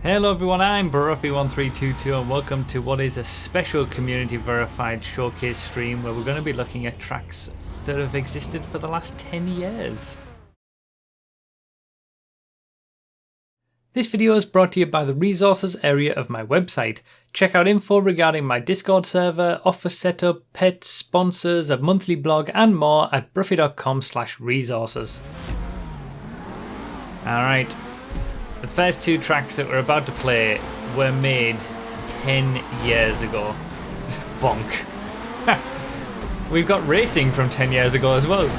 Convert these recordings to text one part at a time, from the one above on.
Hello everyone, I'm Baruffy1322 and welcome to what is a special community verified showcase stream where we're going to be looking at tracks that have existed for the last 10 years. This video is brought to you by the resources area of my website. Check out info regarding my Discord server, office setup, pets, sponsors, a monthly blog and more at bruffy.com/resources. Alright. The first two tracks that we're about to play were made 10 years ago. Bonk. We've got racing from 10 years ago as well.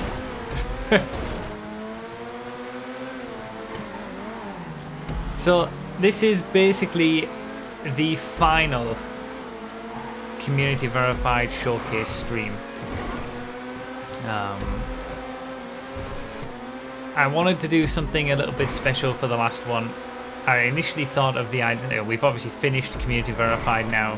So this is basically the final community verified showcase stream. I wanted to do something a little bit special for the last one. I initially thought of the idea, we've obviously finished community verified now.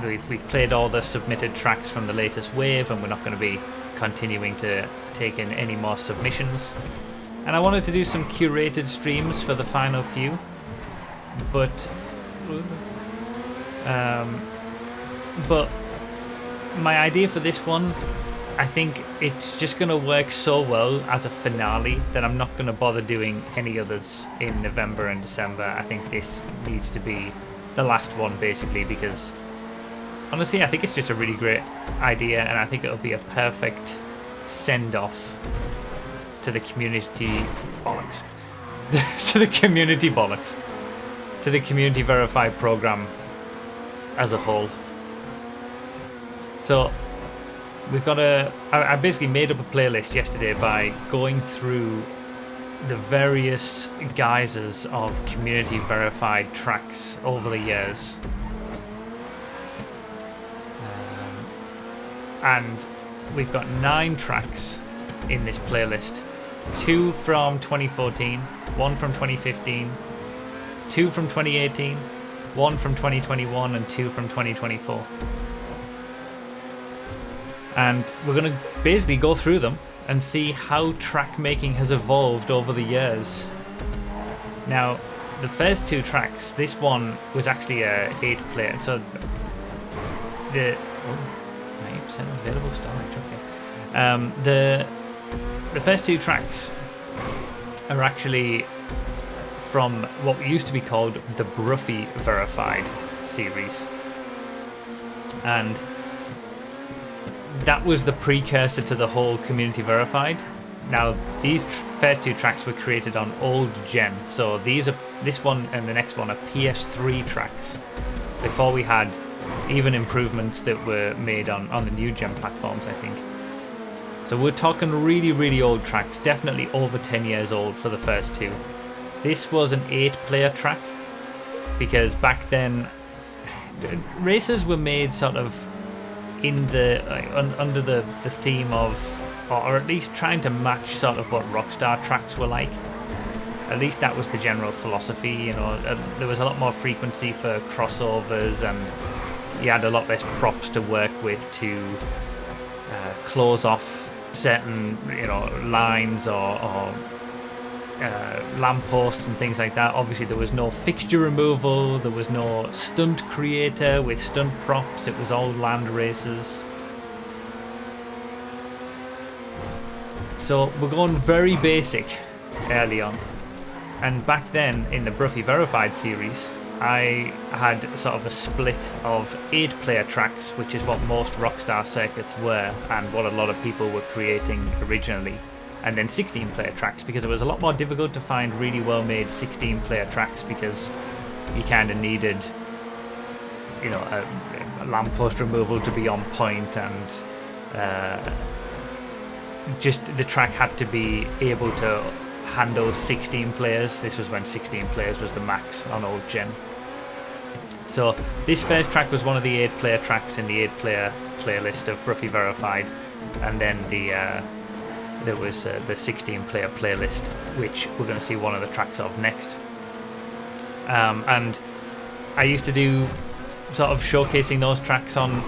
We've played all the submitted tracks from the latest wave and we're not going to be continuing to take in any more submissions. And I wanted to do some curated streams for the final few. But my idea for this one, I think it's just going to work so well as a finale that I'm not going to bother doing any others in November and December. I think this needs to be the last one basically because honestly I think it's just a really great idea and I think it'll be a perfect send-off to the community bollocks. To the community bollocks. To the community verified program as a whole. So we've got I basically made up a playlist yesterday by going through the various guises of community verified tracks over the years. And we've got 9 tracks in this playlist. 2 from 2014, 1 from 2015, 2 from 2018, 1 from 2021 and 2 from 2024. And we're going to basically go through them and see how track making has evolved over the years. Now, the first 2 tracks, this one was actually a 8-player, so the 90% available storage. Okay. The first 2 tracks are actually from what used to be called the Bruffy Verified series, and that was the precursor to the whole community verified. Now these first 2 tracks were created on old gen, so this one and the next one are PS3 tracks before we had even improvements that were made on the new gen platforms, I think. So we're talking really, really old tracks, definitely over 10 years old for the first 2. This was an 8-player track because back then races were made sort of in the under the theme of, or at least trying to match sort of what Rockstar tracks were like. At least that was the general philosophy, you know. There was a lot more frequency for crossovers and you had a lot less props to work with to close off certain, you know, lines or lampposts and things like that. Obviously there was no fixture removal, there was no stunt creator with stunt props, it was all land races. So we're going very basic early on. And back then in the Bruffy Verified series I had sort of a split of 8-player tracks, which is what most Rockstar circuits were and what a lot of people were creating originally, and then 16-player tracks because it was a lot more difficult to find really well-made 16-player tracks because you kind of needed, you know, a lamppost removal to be on point and just the track had to be able to handle 16 players. This was when 16 players was the max on old gen. So this first track was one of the 8-player tracks in the 8-player playlist of Bruffy Verified, and then there was the 16-player playlist, which we're going to see one of the tracks of next. And I used to do sort of showcasing those tracks on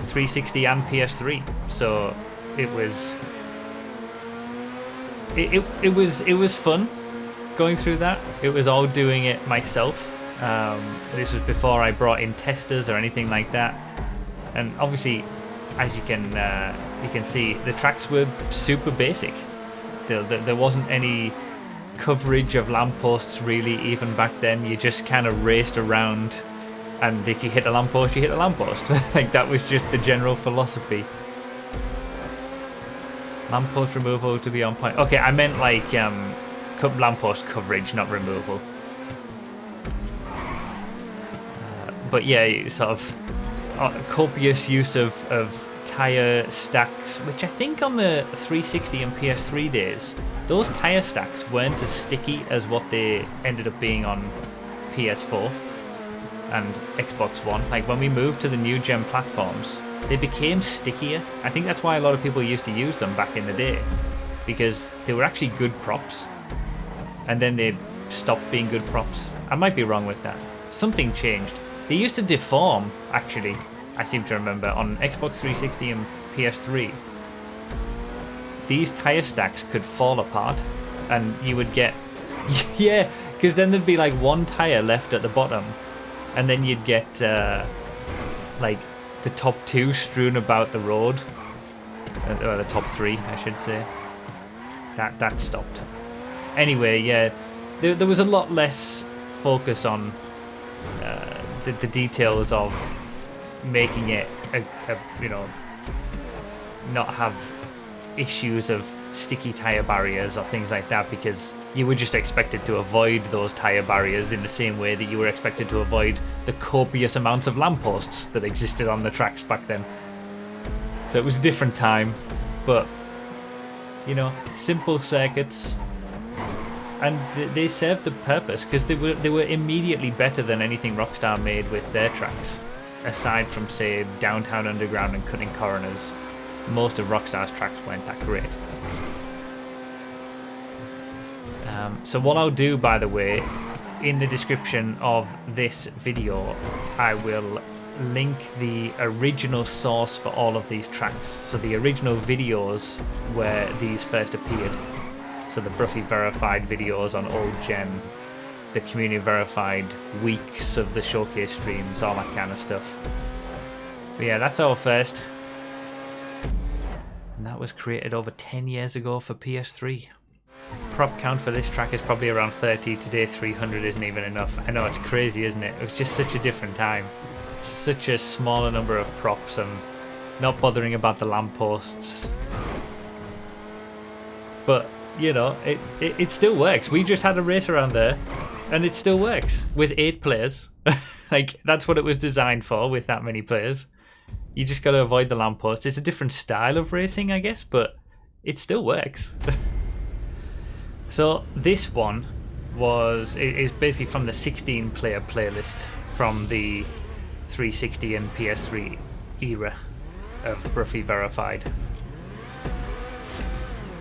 360 and PS3, so it was fun. going through that. It was all doing it myself. This was before I brought in testers or anything like that. And obviously, as you can see, the tracks were super basic. There wasn't any coverage of lampposts really even back then. You just kind of raced around, and if you hit a lamppost, you hit a lamppost. Like, that was just the general philosophy. Lamppost removal to be on point. Okay, I meant like lamppost coverage, not removal. But yeah, sort of copious use of tyre stacks, which I think on the 360 and PS3 days, those tyre stacks weren't as sticky as what they ended up being on PS4 and Xbox One. Like, when we moved to the new gen platforms, they became stickier. I think that's why a lot of people used to use them back in the day, because they were actually good props, and then they stopped being good props. I might be wrong with that. Something changed. They used to deform, actually, I seem to remember, on Xbox 360 and PS3. These tyre stacks could fall apart, and you would get... yeah, because then there'd be like one tyre left at the bottom, and then you'd get like the top two strewn about the road, or the top three, I should say. That stopped. Anyway, yeah, there was a lot less focus on the details of making it you know, not have issues of sticky tire barriers or things like that, because you were just expected to avoid those tire barriers in the same way that you were expected to avoid the copious amounts of lampposts that existed on the tracks back then. So it was a different time, but you know, simple circuits, and they served the purpose, because they were immediately better than anything Rockstar made with their tracks. Aside from, say, Downtown Underground and Cutting Corners, most of Rockstar's tracks weren't that great. So what I'll do, by the way, in the description of this video, I will link the original source for all of these tracks. So the original videos where these first appeared. So the Bruffy verified videos on old gen, the community verified weeks of the showcase streams, all that kind of stuff. But yeah, that's our first. And that was created over 10 years ago for PS3. Prop count for this track is probably around 30. Today 300 isn't even enough. I know, it's crazy, isn't it? It was just such a different time. Such a smaller number of props and not bothering about the lampposts. But, you know, it still works. We just had a race around there, and it still works with 8 players. Like, that's what it was designed for, with that many players. You just got to avoid the lamppost. It's a different style of racing, I guess, but it still works. So this one is basically from the 16-player playlist from the 360 and PS3 era of Bruffy verified.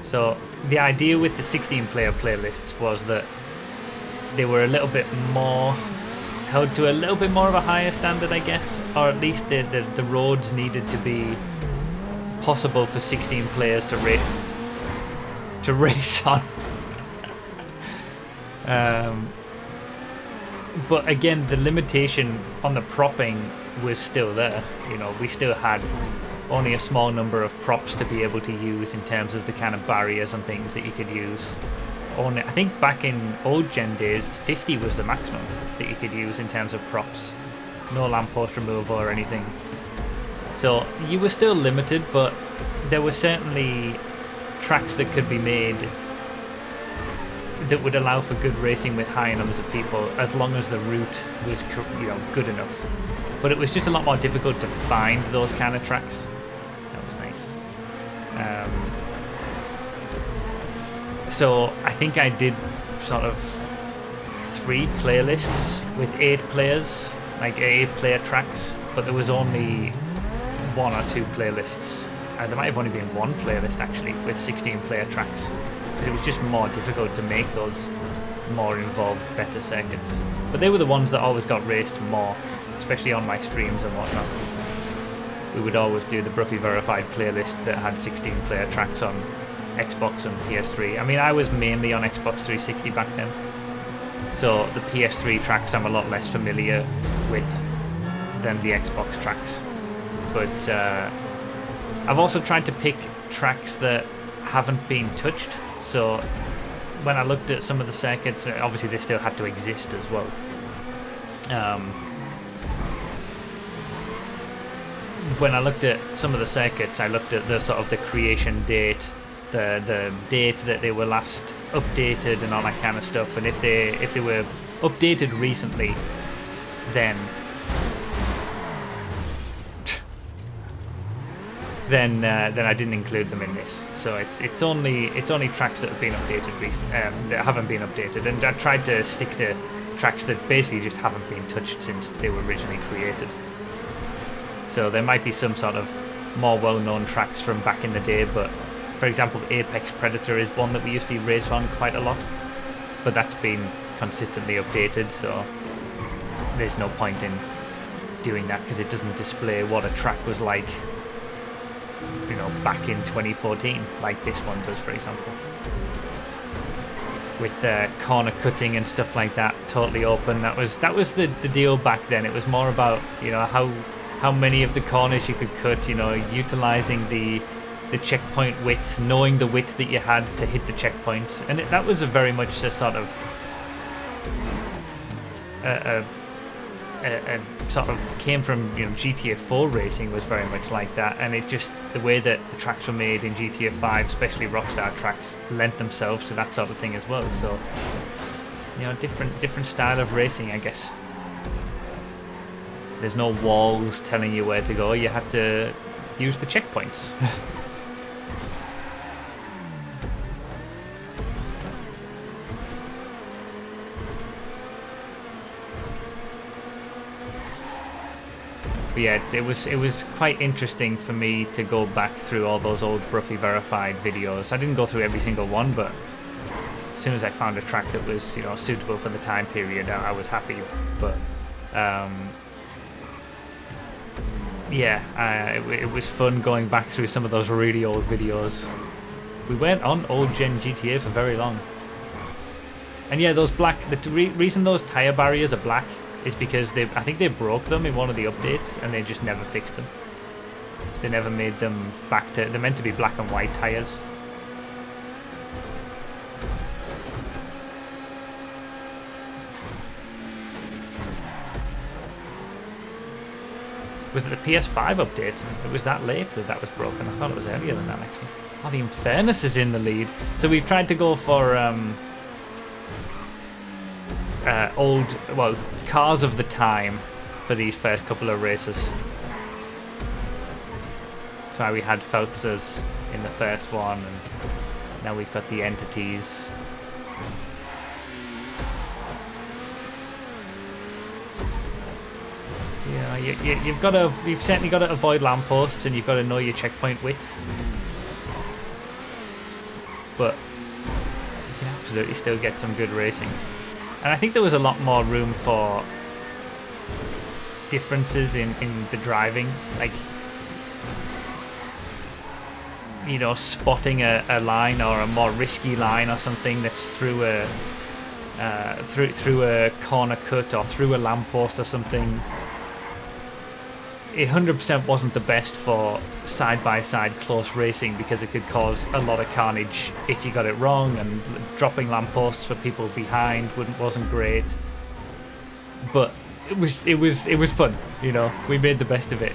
So the idea with the 16-player playlists was that they were a little bit more held to a little bit more of a higher standard, I guess, or at least the roads needed to be possible for 16 players to race on. But again, the limitation on the propping was still there. You know, we still had only a small number of props to be able to use in terms of the kind of barriers and things that you could use. Only, I think back in old gen days, 50 was the maximum that you could use in terms of props. No lamppost removal or anything. So you were still limited, but there were certainly tracks that could be made that would allow for good racing with high numbers of people, as long as the route was, you know, good enough. But it was just a lot more difficult to find those kind of tracks. That was nice. So I think I did sort of 3 playlists with 8 players, like 8-player tracks, but there was only 1 or 2 playlists. There might have only been 1 playlist actually with 16-player tracks, because it was just more difficult to make those more involved, better circuits. But they were the ones that always got raced more, especially on my streams and whatnot. We would always do the Bruffy verified playlist that had 16-player tracks on Xbox and PS3. I mean, I was mainly on Xbox 360 back then. So the PS3 tracks I'm a lot less familiar with than the Xbox tracks. But I've also tried to pick tracks that haven't been touched. So when I looked at some of the circuits, obviously they still had to exist as well. When I looked at some of the circuits, I looked at the sort of the creation date, the date that they were last updated and all that kind of stuff. And if they were updated recently, then I didn't include them in this. So it's only tracks that have been updated that haven't been updated, and I tried to stick to tracks that basically just haven't been touched since they were originally created. So there might be some sort of more well-known tracks from back in the day, but for example, Apex Predator is one that we used to race on quite a lot, but that's been consistently updated, so there's no point in doing that because it doesn't display what a track was like, you know, back in 2014, like this one does, for example. With corner cutting and stuff like that, totally open. That was the deal back then. It was more about, you know, how many of the corners you could cut, you know, utilizing the checkpoint width, knowing the width that you had to hit the checkpoints, and that was a very much a sort of a sort of came from, you know, GTA 4 racing was very much like that, and it just, the way that the tracks were made in GTA 5, especially Rockstar tracks, lent themselves to that sort of thing as well. So, you know, different style of racing, I guess. There's no walls telling you where to go. You had to use the checkpoints. But yeah, it was quite interesting for me to go back through all those old Broughy Verified videos. I didn't go through every single one, but as soon as I found a track that was, you know, suitable for the time period, I was happy. But yeah, it was fun going back through some of those really old videos. We weren't on old gen GTA for very long. And yeah, those black, the reason those tire barriers are black is because I think they broke them in one of the updates and they just never fixed them. They never made them back to, they're meant to be black and white tires. Was it the PS5 update? It was that late that was broken. I thought it was earlier than that, actually. Oh, the Infernus is in the lead. So we've tried to go for cars of the time for these first couple of races. That's why we had Feltzers in the first one, and now we've got the entities. Yeah, you've certainly got to avoid lampposts, and you've got to know your checkpoint width. But you can absolutely still get some good racing. And I think there was a lot more room for differences in the driving, like, you know, spotting a line or a more risky line or something that's through a corner cut or through a lamppost or something. It 100% wasn't the best for side-by-side close racing because it could cause a lot of carnage if you got it wrong, and dropping lampposts for people behind wasn't great. But it was fun, you know. We made the best of it.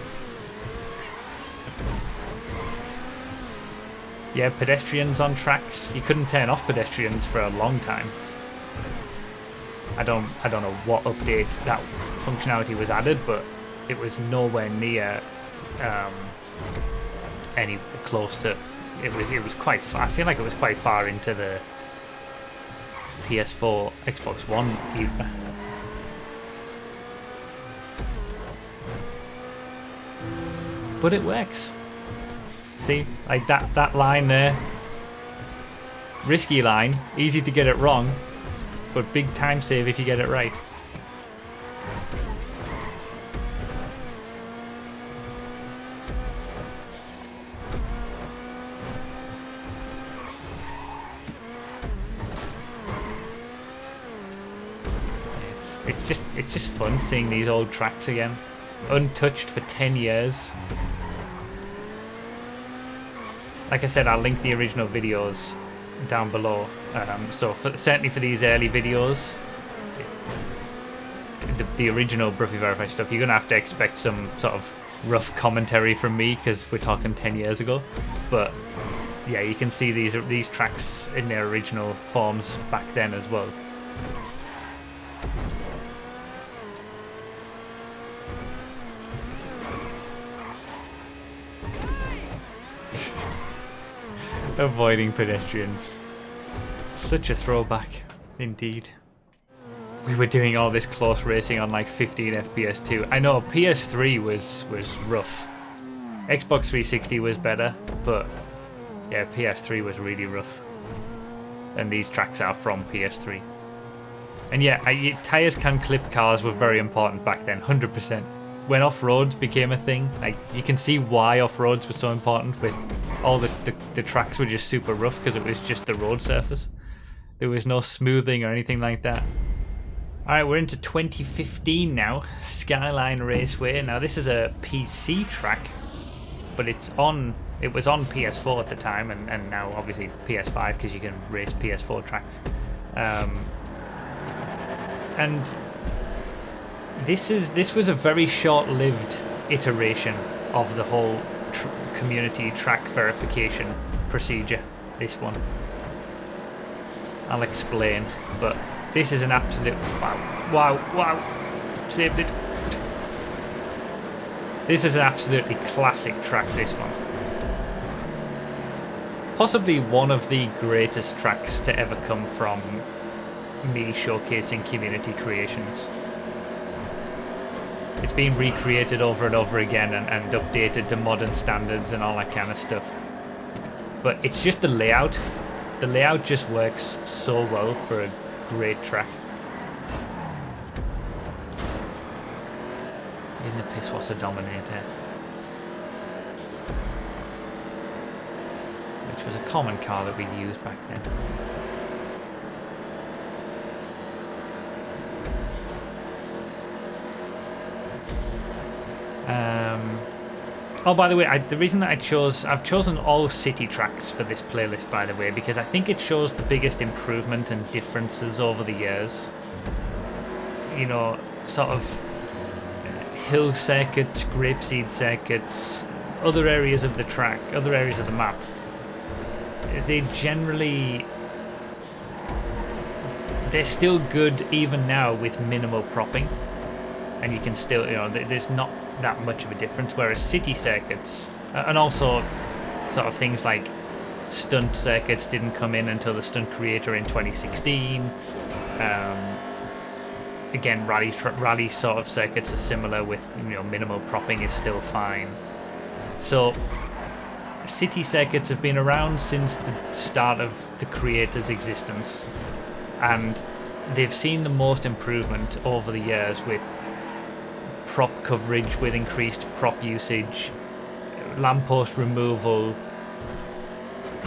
Yeah, pedestrians on tracks. You couldn't turn off pedestrians for a long time. I don't know what update that functionality was added, but it was nowhere near any close to. It was quite far. I feel like it was quite far into the PS4, Xbox One era. But it works. See, like that line there. Risky line, easy to get it wrong, but big time save if you get it right. it's just fun seeing these old tracks again, untouched for 10 years. Like I said, I'll link the original videos down below. So certainly for these early videos, the original Broughy Verified stuff, you're gonna have to expect some sort of rough commentary from me because we're talking 10 years ago. But yeah, you can see these tracks in their original forms back then as well. Avoiding pedestrians. Such a throwback, indeed. We were doing all this close racing on like 15 FPS too. I know PS3 was rough. Xbox 360 was better, but yeah, PS3 was really rough. And these tracks are from PS3. And yeah, tyres can clip cars were very important back then, 100%. When off-roads became a thing, like you can see why off-roads were so important with all the tracks were just super rough because it was just the road surface. There was no smoothing or anything like that. Alright, we're into 2015 now. Skyline Raceway. Now this is a PC track, but it was on PS4 at the time, and now obviously PS5 because you can race PS4 tracks. And this was a very short-lived iteration of the whole community track verification procedure. This one, I'll explain, but this is an absolute wow, saved it. This is an absolutely classic track, this one. Possibly one of the greatest tracks to ever come from me showcasing community creations. It's been recreated over and over again and updated to modern standards and all that kind of stuff. But it's just the layout. The layout just works so well for a great track. In the piss was a Dominator, which was a common car that we used back then. Oh, by the way, the reason that I've chosen all city tracks for this playlist, by the way, because I think it shows the biggest improvement and differences over the years. You know, sort of hill circuits, grapeseed circuits, other areas of the track, other areas of the map. They're still good even now with minimal propping. And you can still, you know, there's not that much of a difference. Whereas city circuits, and also sort of things like stunt circuits didn't come in until the Stunt Creator in 2016. Again, rally sort of circuits are similar with, you know, minimal propping is still fine. So city circuits have been around since the start of the Creator's existence, and they've seen the most improvement over the years with prop coverage, with increased prop usage, lamppost removal.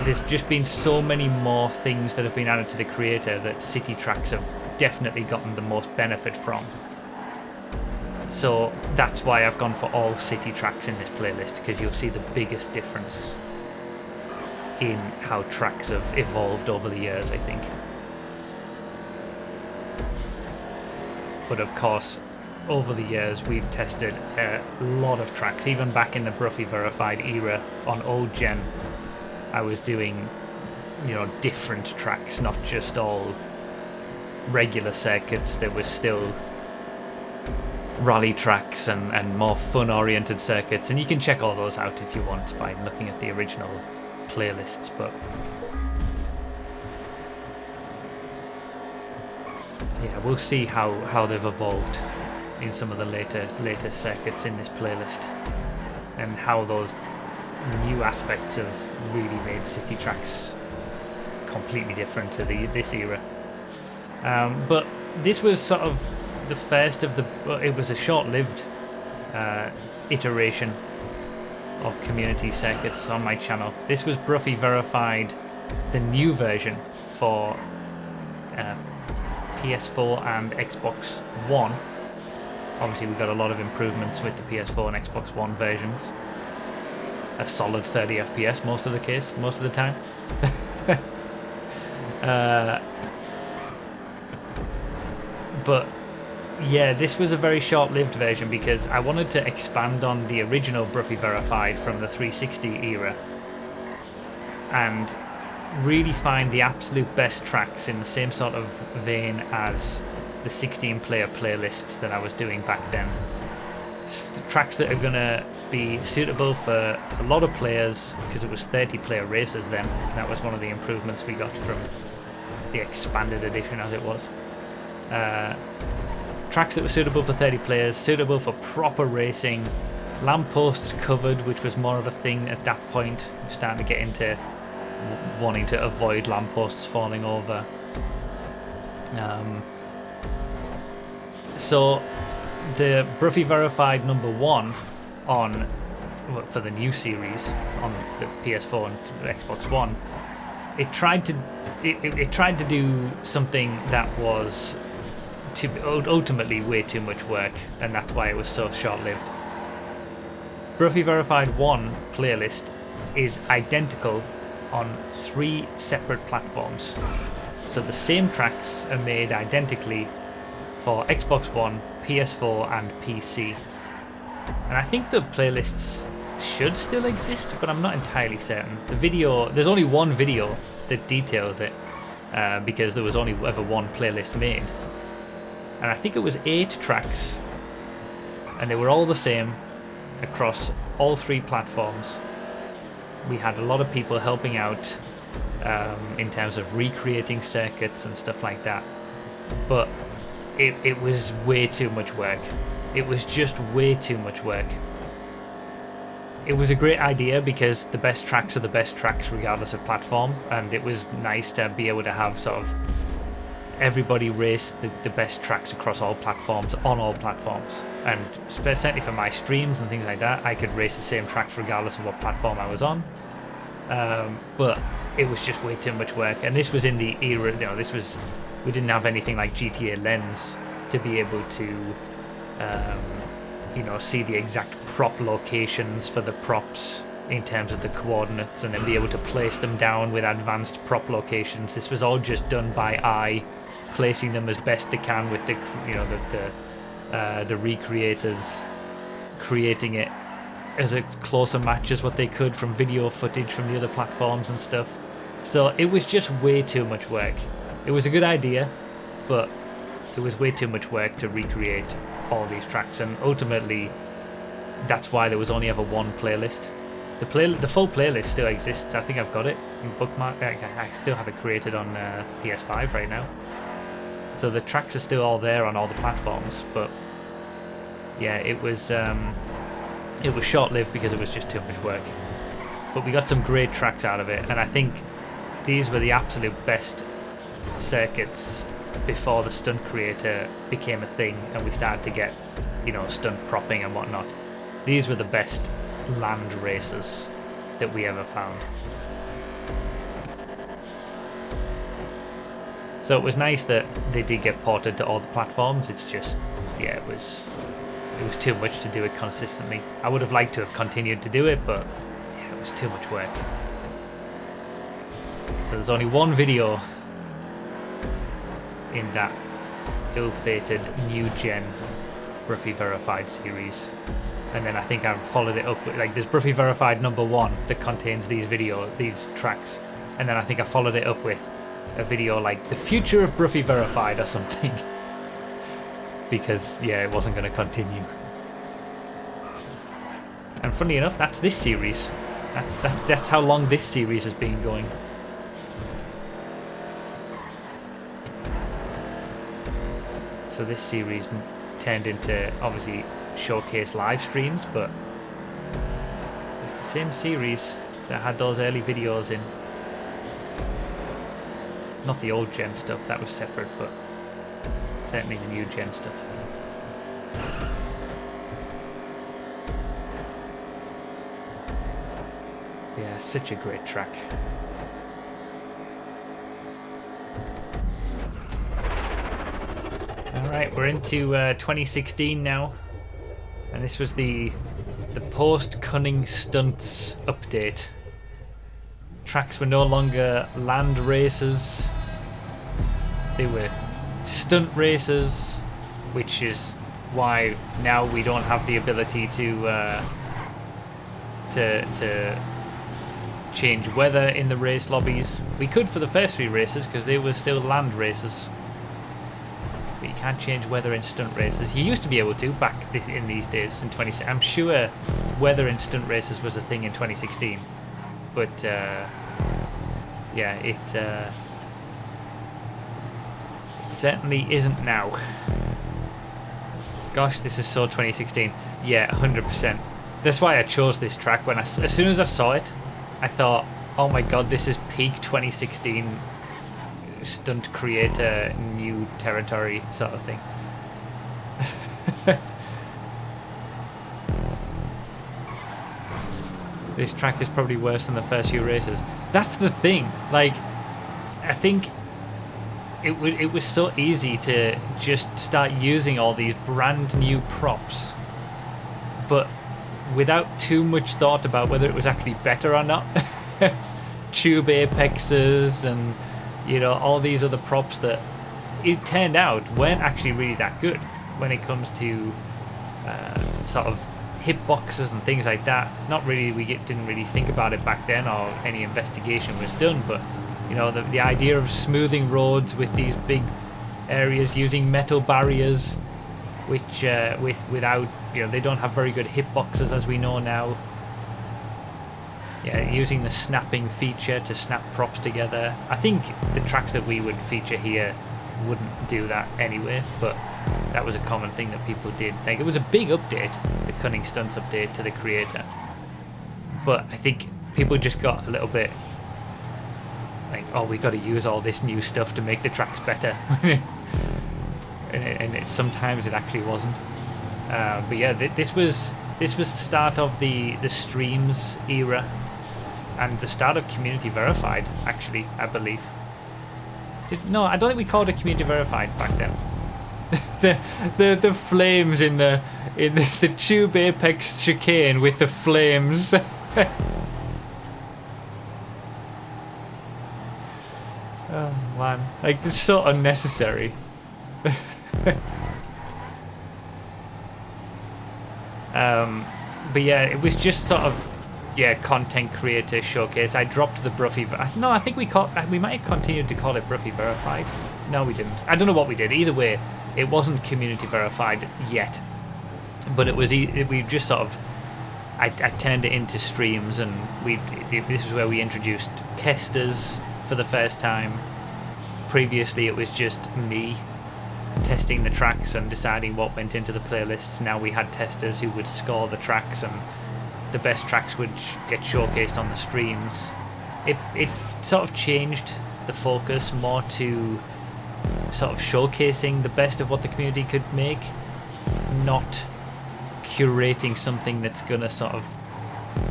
There's just been so many more things that have been added to the Creator that city tracks have definitely gotten the most benefit from. So that's why I've gone for all city tracks in this playlist, because you'll see the biggest difference in how tracks have evolved over the years, I think. But of course, over the years we've tested a lot of tracks. Even back in the Broughy Verified era on old gen, I was doing, you know, different tracks, not just all regular circuits. There was still rally tracks and more fun oriented circuits, and you can check all those out if you want by looking at the original playlists. But yeah, we'll see how they've evolved in some of the later circuits in this playlist, and how those new aspects have really made city tracks completely different to this era. But this was sort of the first of it was a short-lived iteration of community circuits on my channel. This was PS4 and Xbox One. Obviously, we got a lot of improvements with the PS4 and Xbox One versions. A solid 30 FPS most of the time. But yeah, this was a very short-lived version because I wanted to expand on the original Prix Verified from the 360 era and really find the absolute best tracks in the same sort of vein as the 16-player playlists that I was doing back then. Tracks that are going to be suitable for a lot of players, because it was 30-player races then. That was one of the improvements we got from the expanded edition, as it was. Tracks that were suitable for 30 players, suitable for proper racing, lampposts covered, which was more of a thing at that point. We're starting to get into wanting to avoid lampposts falling over. So the Prix Verified #1 for the new series on the PS4 and Xbox One, it tried to do something that was ultimately way too much work, and that's why it was so short-lived. Prix Verified 1 playlist is identical on 3 separate platforms. So the same tracks are made identically for Xbox One, PS4 and PC. And I think the playlists should still exist, but I'm not entirely certain. There's only one video that details it, because there was only ever one playlist made. And I think it was 8 tracks, and they were all the same across all 3 platforms. We had a lot of people helping out in terms of recreating circuits and stuff like that. But it was way too much work. It was just way too much work. It was a great idea because the best tracks are the best tracks regardless of platform, and it was nice to be able to have sort of everybody race the best tracks across all platforms on all platforms. And certainly for my streams and things like that, I could race the same tracks regardless of what platform I was on. But it was just way too much work, and this was in the era, we didn't have anything like GTA Lens to be able to see the exact prop locations for the props in terms of the coordinates, and then be able to place them down with advanced prop locations. This was all just done by eye, placing them as best they can with the recreators creating it as a closer match as what they could from video footage from the other platforms and stuff. So it was just way too much work. It was a good idea, but it was way too much work to recreate all these tracks, and ultimately that's why there was only ever one playlist. The full playlist still exists. I think I've got it in bookmark. I still have it created on PS5 right now. So the tracks are still all there on all the platforms, but yeah, it was short-lived because it was just too much work. But we got some great tracks out of it, and I think these were the absolute best circuits before the stunt creator became a thing and we started to get, stunt propping and whatnot. These were the best land races that we ever found. So it was nice that they did get ported to all the platforms. It's just, yeah, it was too much to do it consistently. I would have liked to have continued to do it, but yeah, it was too much work. So there's only one video in that ill-fated new-gen Prix Verified series. And then I think I've followed it up with, there's Prix Verified #1 that contains these tracks. And then I think I followed it up with a video like the future of Prix Verified or something. Because, yeah, it wasn't going to continue. And funnily enough, that's this series. That's how long this series has been going. So this series turned into, obviously, showcase live streams, but it's the same series that had those early videos in. Not the old gen stuff, that was separate, but certainly the new gen stuff. Yeah, such a great track. Right, we're into 2016 now, and this was the post-Cunning Stunts update. Tracks were no longer land races; they were stunt races, which is why now we don't have the ability to change weather in the race lobbies. We could for the first 3 races because they were still land races. But you can't change weather in stunt races. You used to be able to back in these days in 2016. I'm sure weather in stunt races was a thing in 2016. But yeah, it certainly isn't now. Gosh, this is so 2016. Yeah, 100%. That's why I chose this track. As soon as I saw it, I thought, oh my god, this is peak 2016 stunt creator, new territory sort of thing. This track is probably worse than the first few races. That's the thing. Like, I think it was so easy to just start using all these brand new props, but without too much thought about whether it was actually better or not. Tube apexes and, you know, all these other props that it turned out weren't actually really that good when it comes to sort of hitboxes and things like that. Not really, didn't really think about it back then, or any investigation was done, but you know, the idea of smoothing roads with these big areas using metal barriers, which without, you know, they don't have very good hitboxes as we know now. Yeah, using the snapping feature to snap props together. I think the tracks that we would feature here wouldn't do that anyway, but that was a common thing that people did. Like, it was a big update, the Cunning Stunts update to the creator, but I think people just got a little bit like, oh, we got to use all this new stuff to make the tracks better. and sometimes it actually wasn't. But yeah, this was the start of the streams era, and the start of community verified, actually, I believe. No, I don't think we called it community verified back then. the flames in the tube apex chicane with the flames. Oh man, like, it's so unnecessary. But yeah, it was just sort of, yeah, content creator showcase. I dropped the Bruffy. No, I think we might have continued to call it Bruffy Verified. No, we didn't. I don't know what we did. Either way, it wasn't community verified yet. But it was. We just sort of. I turned it into streams, and this is where we introduced testers for the first time. Previously, it was just me testing the tracks and deciding what went into the playlists. Now we had testers who would score the tracks, and the best tracks would get showcased on the streams. It sort of changed the focus more to sort of showcasing the best of what the community could make, not curating something that's gonna sort of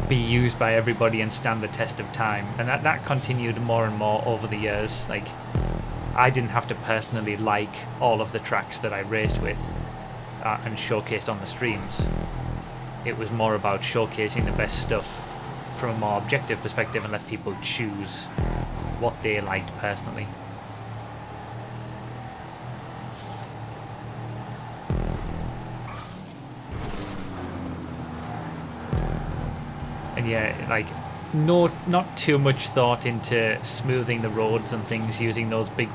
be used by everybody and stand the test of time. And that continued more and more over the years. Like, I didn't have to personally like all of the tracks that I raced with and showcased on the streams. It was more about showcasing the best stuff from a more objective perspective and let people choose what they liked personally. And yeah, like, not too much thought into smoothing the roads and things using those big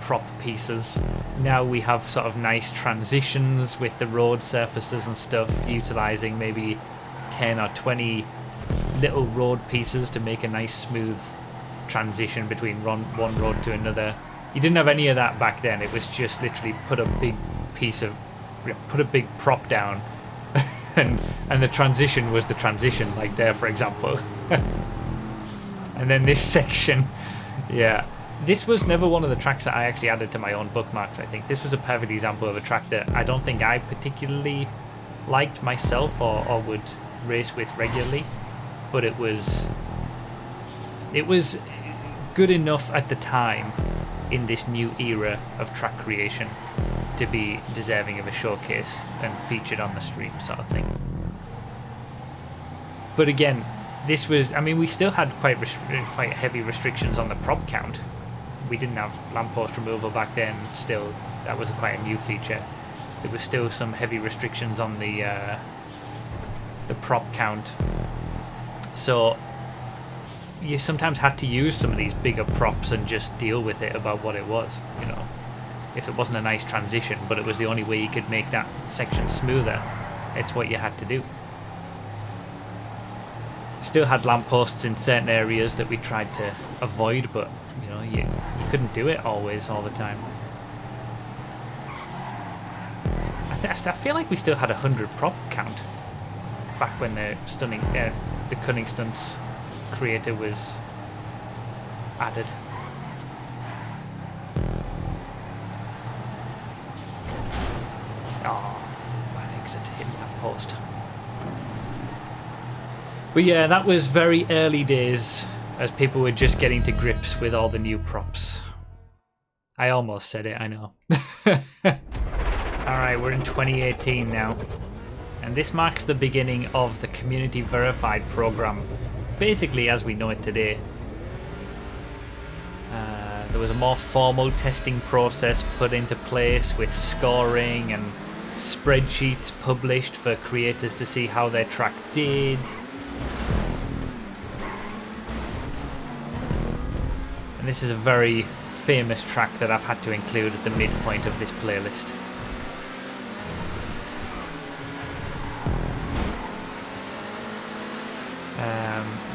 prop pieces. Now we have sort of nice transitions with the road surfaces and stuff, utilizing maybe 10 or 20 little road pieces to make a nice smooth transition between one road to another. You didn't have any of that back then. It was just literally put a big prop down and the transition was the transition, like there, for example. And then this section, yeah, this was never one of the tracks that I actually added to my own bookmarks. I think this was a perfect example of a track that I don't think I particularly liked myself or would race with regularly, but it was good enough at the time in this new era of track creation to be deserving of a showcase and featured on the stream sort of thing. But again, this was, I mean, we still had quite heavy restrictions on the prop count. We didn't have lamppost removal back then. Still, that was quite a new feature. There was still some heavy restrictions on the prop count. So you sometimes had to use some of these bigger props and just deal with it about what it was, you know. If it wasn't a nice transition, but it was the only way you could make that section smoother, it's what you had to do. Still had lampposts in certain areas that we tried to avoid, but you know, you couldn't do it always, all the time. I feel like we still had 100 prop count back when the Cunning Stunts creator was added. Oh, bad exit, hitting that post. But yeah, that was very early days as people were just getting to grips with all the new props. I almost said it, I know. Alright, we're in 2018 now. And this marks the beginning of the Community Verified program, basically as we know it today. There was a more formal testing process put into place with scoring and spreadsheets published for creators to see how their track did. And this is a very famous track that I've had to include at the midpoint of this playlist.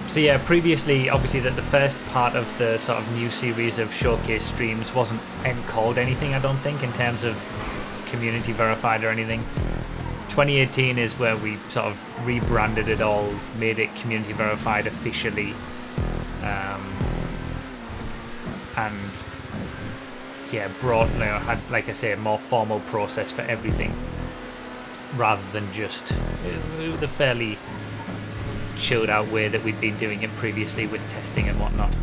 So yeah, previously, obviously, that the first part of the sort of new series of showcase streams wasn't called anything, I don't think, in terms of community verified or anything. 2018 is where we sort of rebranded it all, made it community verified officially, and yeah, brought, you know, had, like I say, a more formal process for everything, rather than just the fairly chilled out way that we'd been doing it previously with testing and whatnot.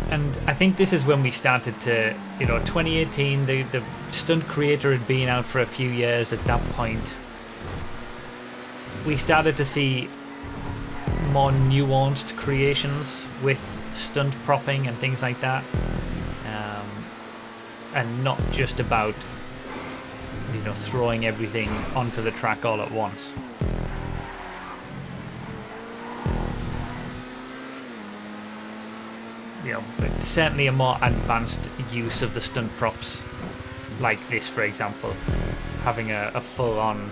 And I think this is when we started to, you know, 2018, the stunt creator had been out for a few years at that point. We started to see more nuanced creations with stunt propping and things like that, and not just about, you know, throwing everything onto the track all at once. You know, but certainly a more advanced use of the stunt props, like this, for example, having a full-on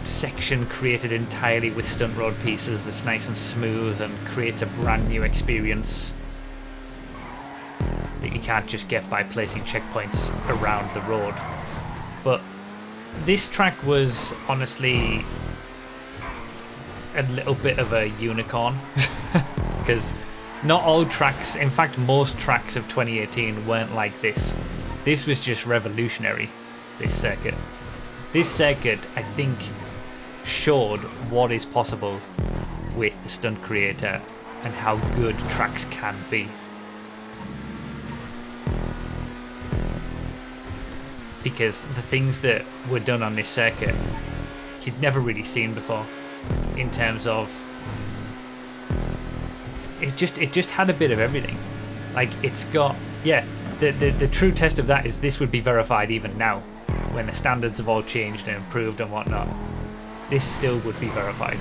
section created entirely with stunt road pieces that's nice and smooth and creates a brand new experience that you can't just get by placing checkpoints around the road. But this track was honestly a little bit of a unicorn, because not all tracks, in fact most tracks of 2018 weren't like this. This was just revolutionary, this circuit. This circuit, I think, showed what is possible with the stunt creator and how good tracks can be. Because the things that were done on this circuit you'd never really seen before, in terms of it just had a bit of everything. Like, it's got, yeah, the true test of that is this would be verified even now, when the standards have all changed and improved and whatnot. This still would be verified.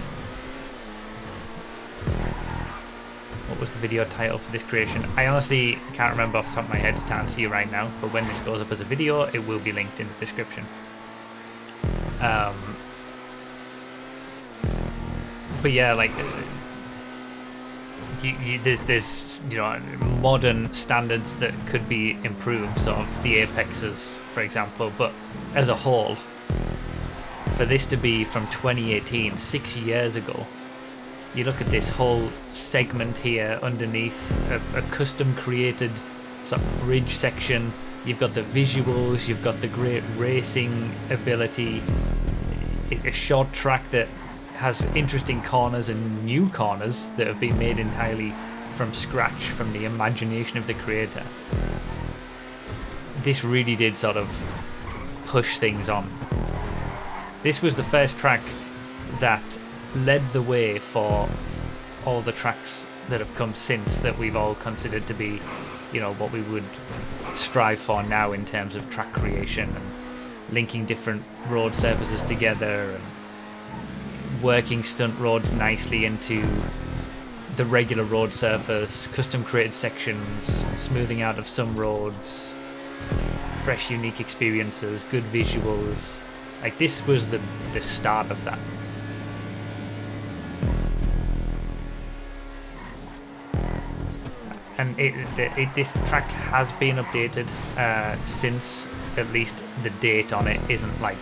What was the video title for this creation? I honestly can't remember off the top of my head, can't see it right now, but when this goes up as a video, it will be linked in the description. But yeah, like, there's you know, modern standards that could be improved, sort of the apexes, for example. But as a whole, for this to be from 2018, 6 years ago, you look at this whole segment here underneath, a custom created sort of bridge section. You've got the visuals, you've got the great racing ability. It's a short track that has interesting corners and new corners that have been made entirely from scratch, from the imagination of the creator, this really did sort of push things on. This was the first track that led the way for all the tracks that have come since that we've all considered to be, you know, what we would strive for now in terms of track creation and linking different road surfaces together and working stunt roads nicely into the regular road surface, custom created sections, smoothing out of some roads, fresh unique experiences, good visuals. Like, this was the start of that. And this track has been updated since, at least the date on it isn't like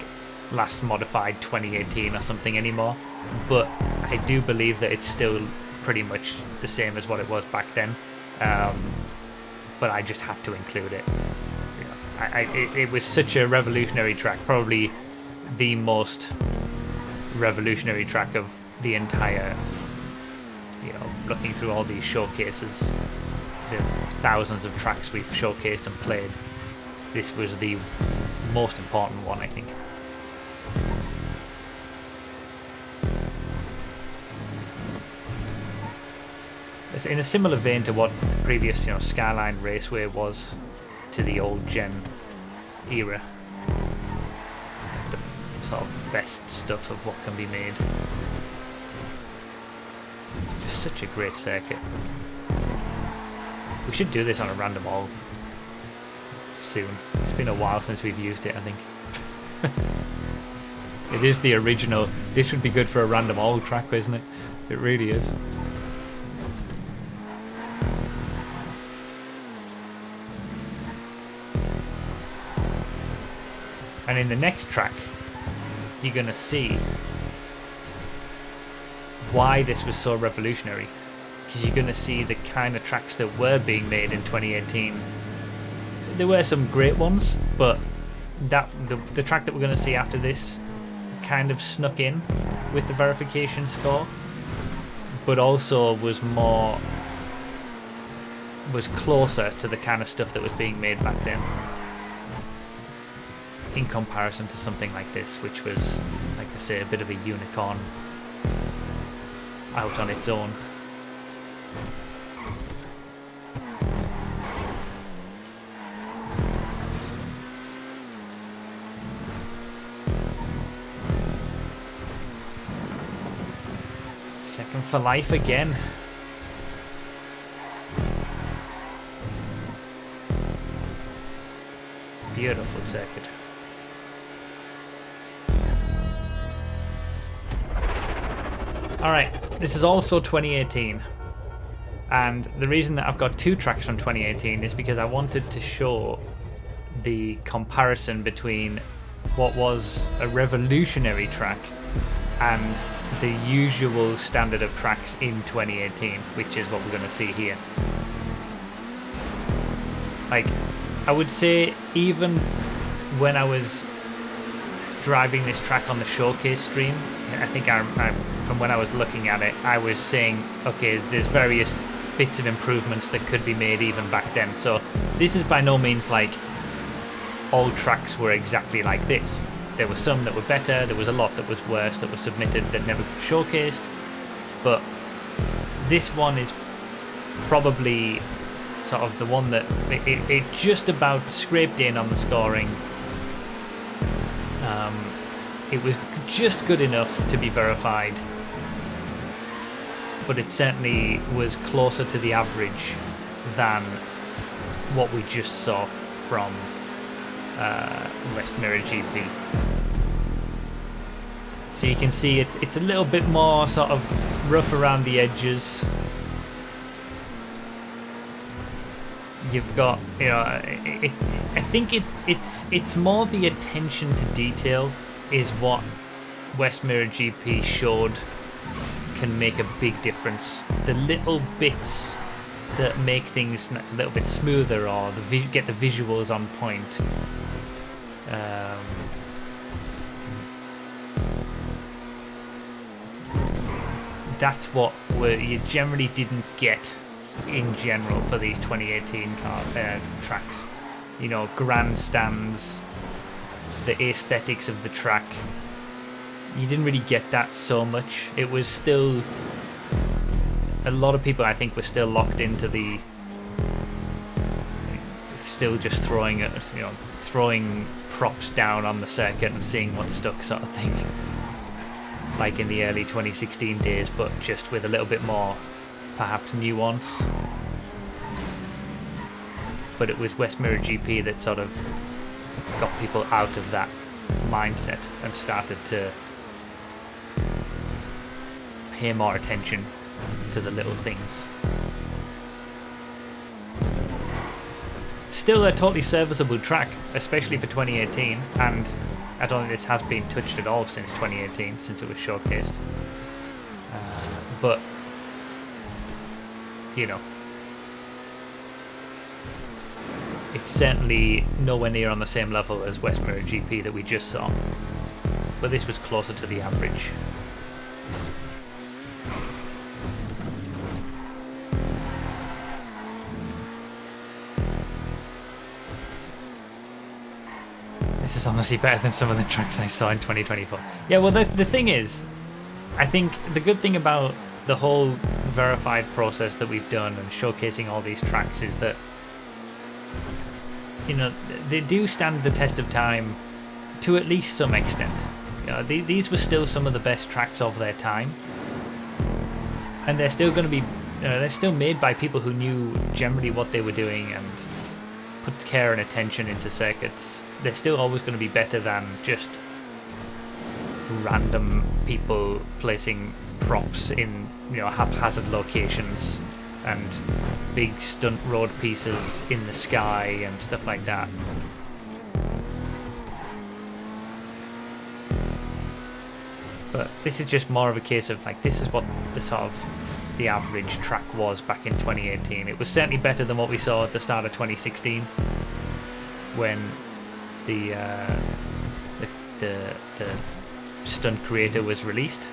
last modified 2018 or something anymore, but I do believe that it's still pretty much the same as what it was back then, but I just had to include it. It was such a revolutionary track, probably the most revolutionary track of the entire, you know, looking through all these showcases, the thousands of tracks we've showcased and played, this was the most important one, I think. It's in a similar vein to what the previous, you know, Skyline Raceway was to the old gen era. The sort of best stuff of what can be made. It's just such a great circuit. We should do this on a random all soon. It's been a while since we've used it, I think. It is the original. This would be good for a random all track, isn't it? It really is. And in the next track, you're going to see why this was so revolutionary. Because you're going to see the kind of tracks that were being made in 2018. There were some great ones, but the track that we're going to see after this kind of snuck in with the verification score, but also was closer to the kind of stuff that was being made back then, in comparison to something like this, which was, like I say, a bit of a unicorn out on its own. Second for life again. Beautiful circuit. Alright, this is also 2018, and the reason that I've got two tracks from 2018 is because I wanted to show the comparison between what was a revolutionary track and the usual standard of tracks in 2018, which is what we're going to see here. Like, I would say even when I was driving this track on the showcase stream, I think from when I was looking at it, I was saying, okay, there's various bits of improvements that could be made even back then. So this is by no means like all tracks were exactly like this. There were some that were better, there was a lot that was worse that was submitted that never got showcased, but this one is probably sort of the one that it just about scraped in on the scoring. It was just good enough to be verified, but it certainly was closer to the average than what we just saw from West Mirror GP. So you can see it's a little bit more sort of rough around the edges. You've got, you know, I think it's more the attention to detail is what West Mirror GP showed can make a big difference. The little bits that make things a little bit smoother, or get the visuals on point. That's what you generally didn't get in general for these 2018 tracks. You know, grandstands, the aesthetics of the track. You didn't really get that so much. It was still, a lot of people I think were still locked into the, still just throwing it, you know, throwing props down on the circuit and seeing what stuck sort of thing. Like in the early 2016 days, but just with a little bit more perhaps nuance. But it was West Mirror GP that sort of got people out of that mindset and started to pay more attention to the little things. Still a totally serviceable track, especially for 2018, and I don't think this has been touched at all since 2018, since it was showcased. But, you know, it's certainly nowhere near on the same level as West Mirror GP that we just saw. But this was closer to the average. This is honestly better than some of the tracks I saw in 2024. Yeah, well, the thing is, I think the good thing about the whole verified process that we've done and showcasing all these tracks is that, you know, they do stand the test of time to at least some extent. You know, these were still some of the best tracks of their time, and they're still going to be, they're still made by people who knew generally what they were doing and put care and attention into circuits. They're still always going to be better than just random people placing props in, you know, haphazard locations and big stunt road pieces in the sky and stuff like that. But this is just more of a case of, like, this is what the sort of the average track was back in 2018. It was certainly better than what we saw at the start of 2016 when the stunt creator was released,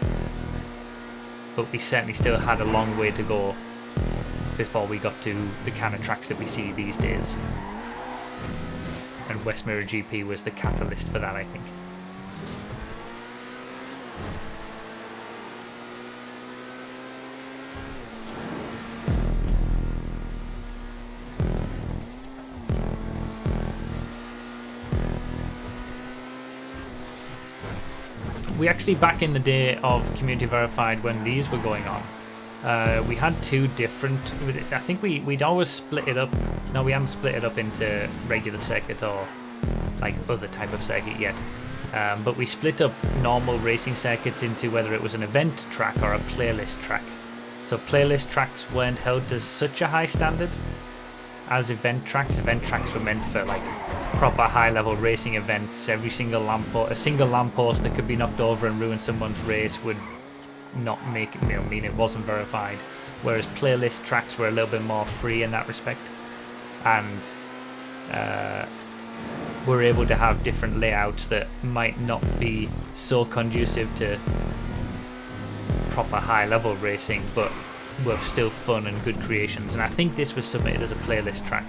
but we certainly still had a long way to go before we got to the kind of tracks that we see these days, and West Mirror GP was the catalyst for that, I think. We actually, back in the day of Community Verified when these were going on, we had two different, I think we'd always split it up. No, we hadn't split it up into regular circuit or like other type of circuit yet. But we split up normal racing circuits into whether it was an event track or a playlist track. So playlist tracks weren't held to such a high standard as event tracks. Event tracks were meant for like proper high-level racing events. Every single lamppost, a single lamppost that could be knocked over and ruin someone's race would not make it, you know, mean it wasn't verified. Whereas playlist tracks were a little bit more free in that respect, and we're able to have different layouts that might not be so conducive to proper high-level racing, but were still fun and good creations. And I think this was submitted as a playlist track.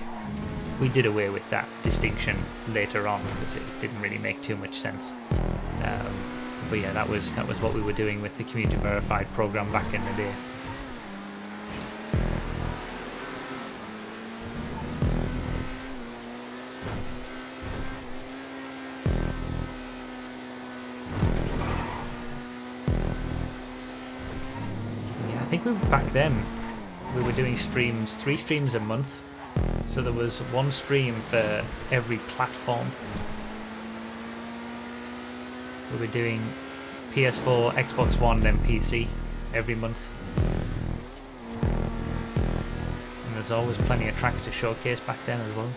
We did away with that distinction later on because it didn't really make too much sense. But yeah, that was what we were doing with the Community Verified program back in the day. Yeah, I think back then we were doing streams, 3 streams a month. So there was one stream for every platform. We were doing PS4, Xbox One, then PC every month. And there's always plenty of tracks to showcase back then as well.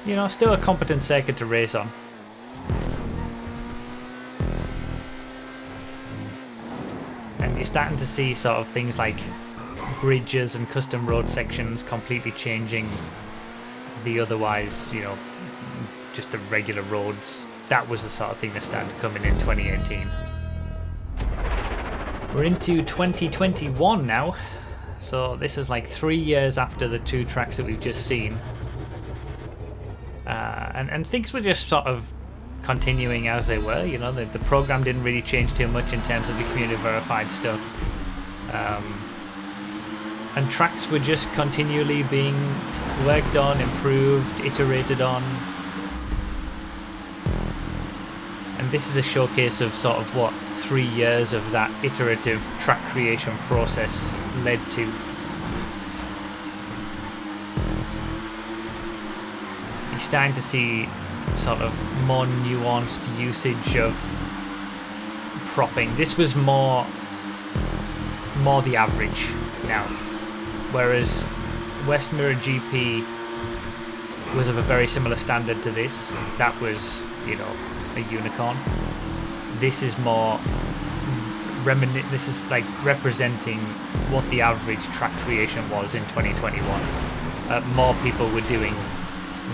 You know, still a competent circuit to race on. starting to see sort of things like bridges and custom road sections completely changing the otherwise, you know, just the regular roads. That was the sort of thing that started coming in 2018. We're into 2021 now, so this is like 3 years after the 2 tracks that we've just seen. And things were just sort of continuing as they were, you know, the program didn't really change too much in terms of the community verified stuff. And tracks were just continually being worked on, improved, iterated on. And this is a showcase of sort of what 3 years of that iterative track creation process led to. You're starting to see sort of more nuanced usage of propping. This was more the average now, whereas West Mirror GP was of a very similar standard to this. That was, you know, a unicorn. This is more this is like representing what the average track creation was in 2021. More people were doing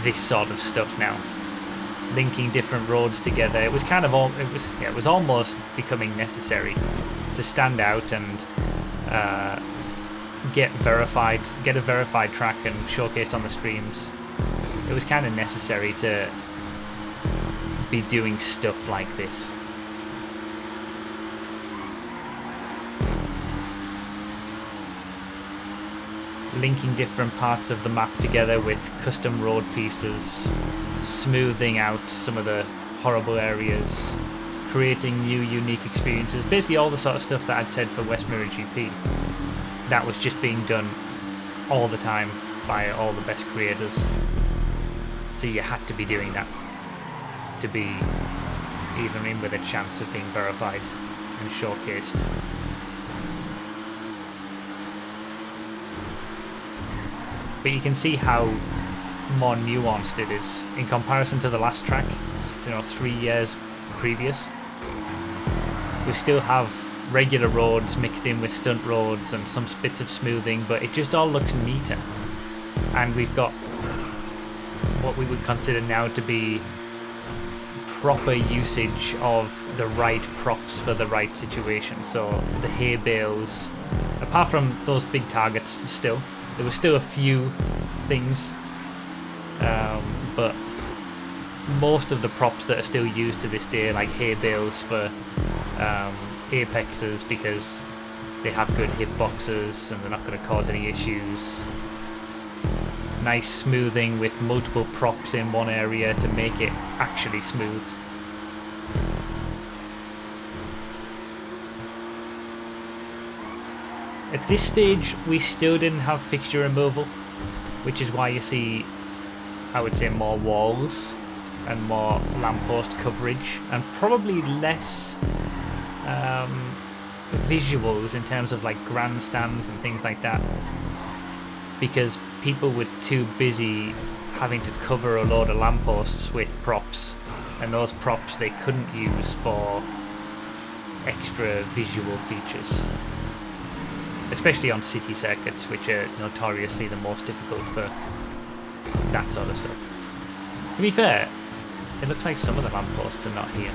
this sort of stuff now, linking different roads together. It was kind of it was almost becoming necessary to stand out and get a verified track and showcased on the streams. It was kind of necessary to be doing stuff like this. Linking different parts of the map together with custom road pieces, smoothing out some of the horrible areas, creating new unique experiences, basically all the sort of stuff that I'd said for West Mirror GP. That was just being done all the time by all the best creators. So you had to be doing that to be even in with a chance of being verified and showcased. But you can see how more nuanced it is in comparison to the last track, you know, 3 years previous. We still have regular roads mixed in with stunt roads and some bits of smoothing, but it just all looks neater. And we've got what we would consider now to be proper usage of the right props for the right situation. So the hay bales, apart from those big targets still, there were still a few things, but most of the props that are still used to this day, like hay bales for apexes because they have good hitboxes and they're not going to cause any issues. Nice smoothing with multiple props in one area to make it actually smooth. At this stage we still didn't have fixture removal, which is why you see, I would say, more walls and more lamppost coverage and probably less visuals in terms of like grandstands and things like that, because people were too busy having to cover a load of lampposts with props, and those props they couldn't use for extra visual features, especially on city circuits, which are notoriously the most difficult for that sort of stuff. To be fair, it looks like some of the lampposts are not here,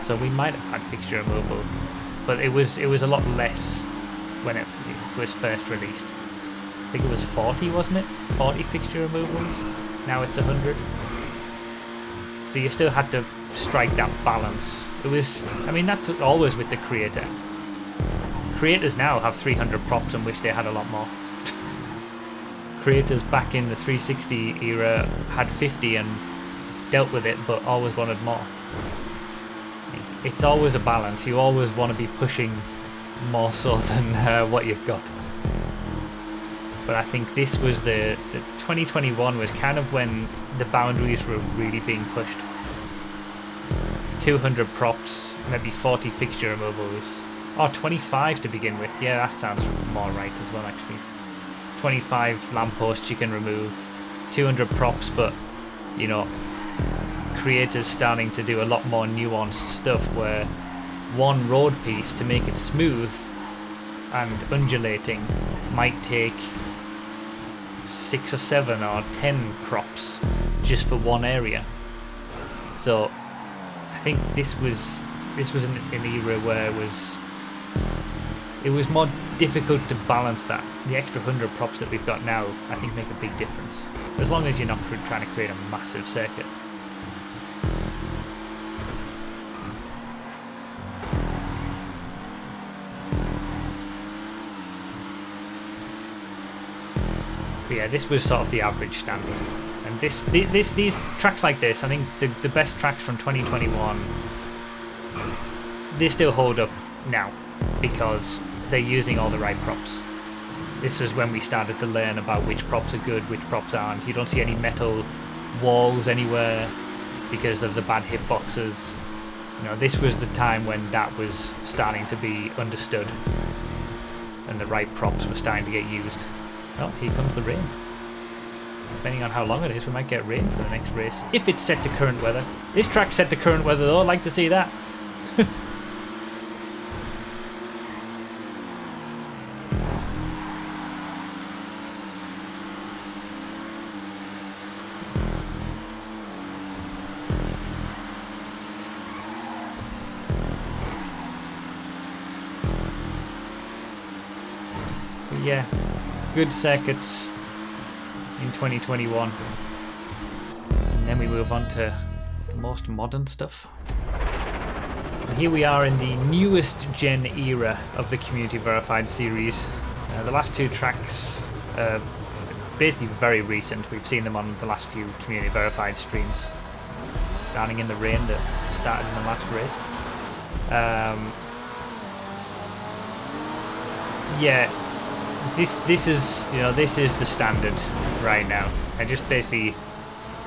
so we might have had fixture removal, but it was a lot less when it was first released. I think it was 40, wasn't it? 40 fixture removals. Now it's 100. So you still had to strike that balance. It was, I mean, that's always with the creator. Creators now have 300 props and wish they had a lot more. Creators back in the 360 era had 50 and dealt with it, but always wanted more. It's always a balance. You always want to be pushing more so than what you've got. But I think this was the 2021 was kind of when the boundaries were really being pushed. 200 props, maybe 40 fixture removals, or 25 to begin with. Yeah, that sounds more right as well, actually. 25 lampposts you can remove, 200 props, but you know, creators starting to do a lot more nuanced stuff where one road piece, to make it smooth, and undulating might take 6 or 7 or 10 props just for one area. So I think this was an era where it was more difficult to balance that. The extra 100 props that we've got now, I think, make a big difference, as long as you're not trying to create a massive circuit. But yeah, this was sort of the average standard. And these tracks like this, I think the best tracks from 2021, they still hold up now because they're using all the right props. This is when we started to learn about which props are good, which props aren't. You don't see any metal walls anywhere because of the bad hitboxes. You know, this was the time when that was starting to be understood and the right props were starting to get used. Oh, here comes the rain. Depending on how long it is, we might get rain for the next race. If it's set to current weather. This track's set to current weather though, I'd like to see that. But yeah. Good circuits in 2021. And then we move on to the most modern stuff. And here we are in the newest gen era of the community verified series. The last 2 tracks are basically very recent. We've seen them on the last few community verified streams. Starting in the rain that started in the last race. Yeah. This is, you know, this is the standard right now. I just basically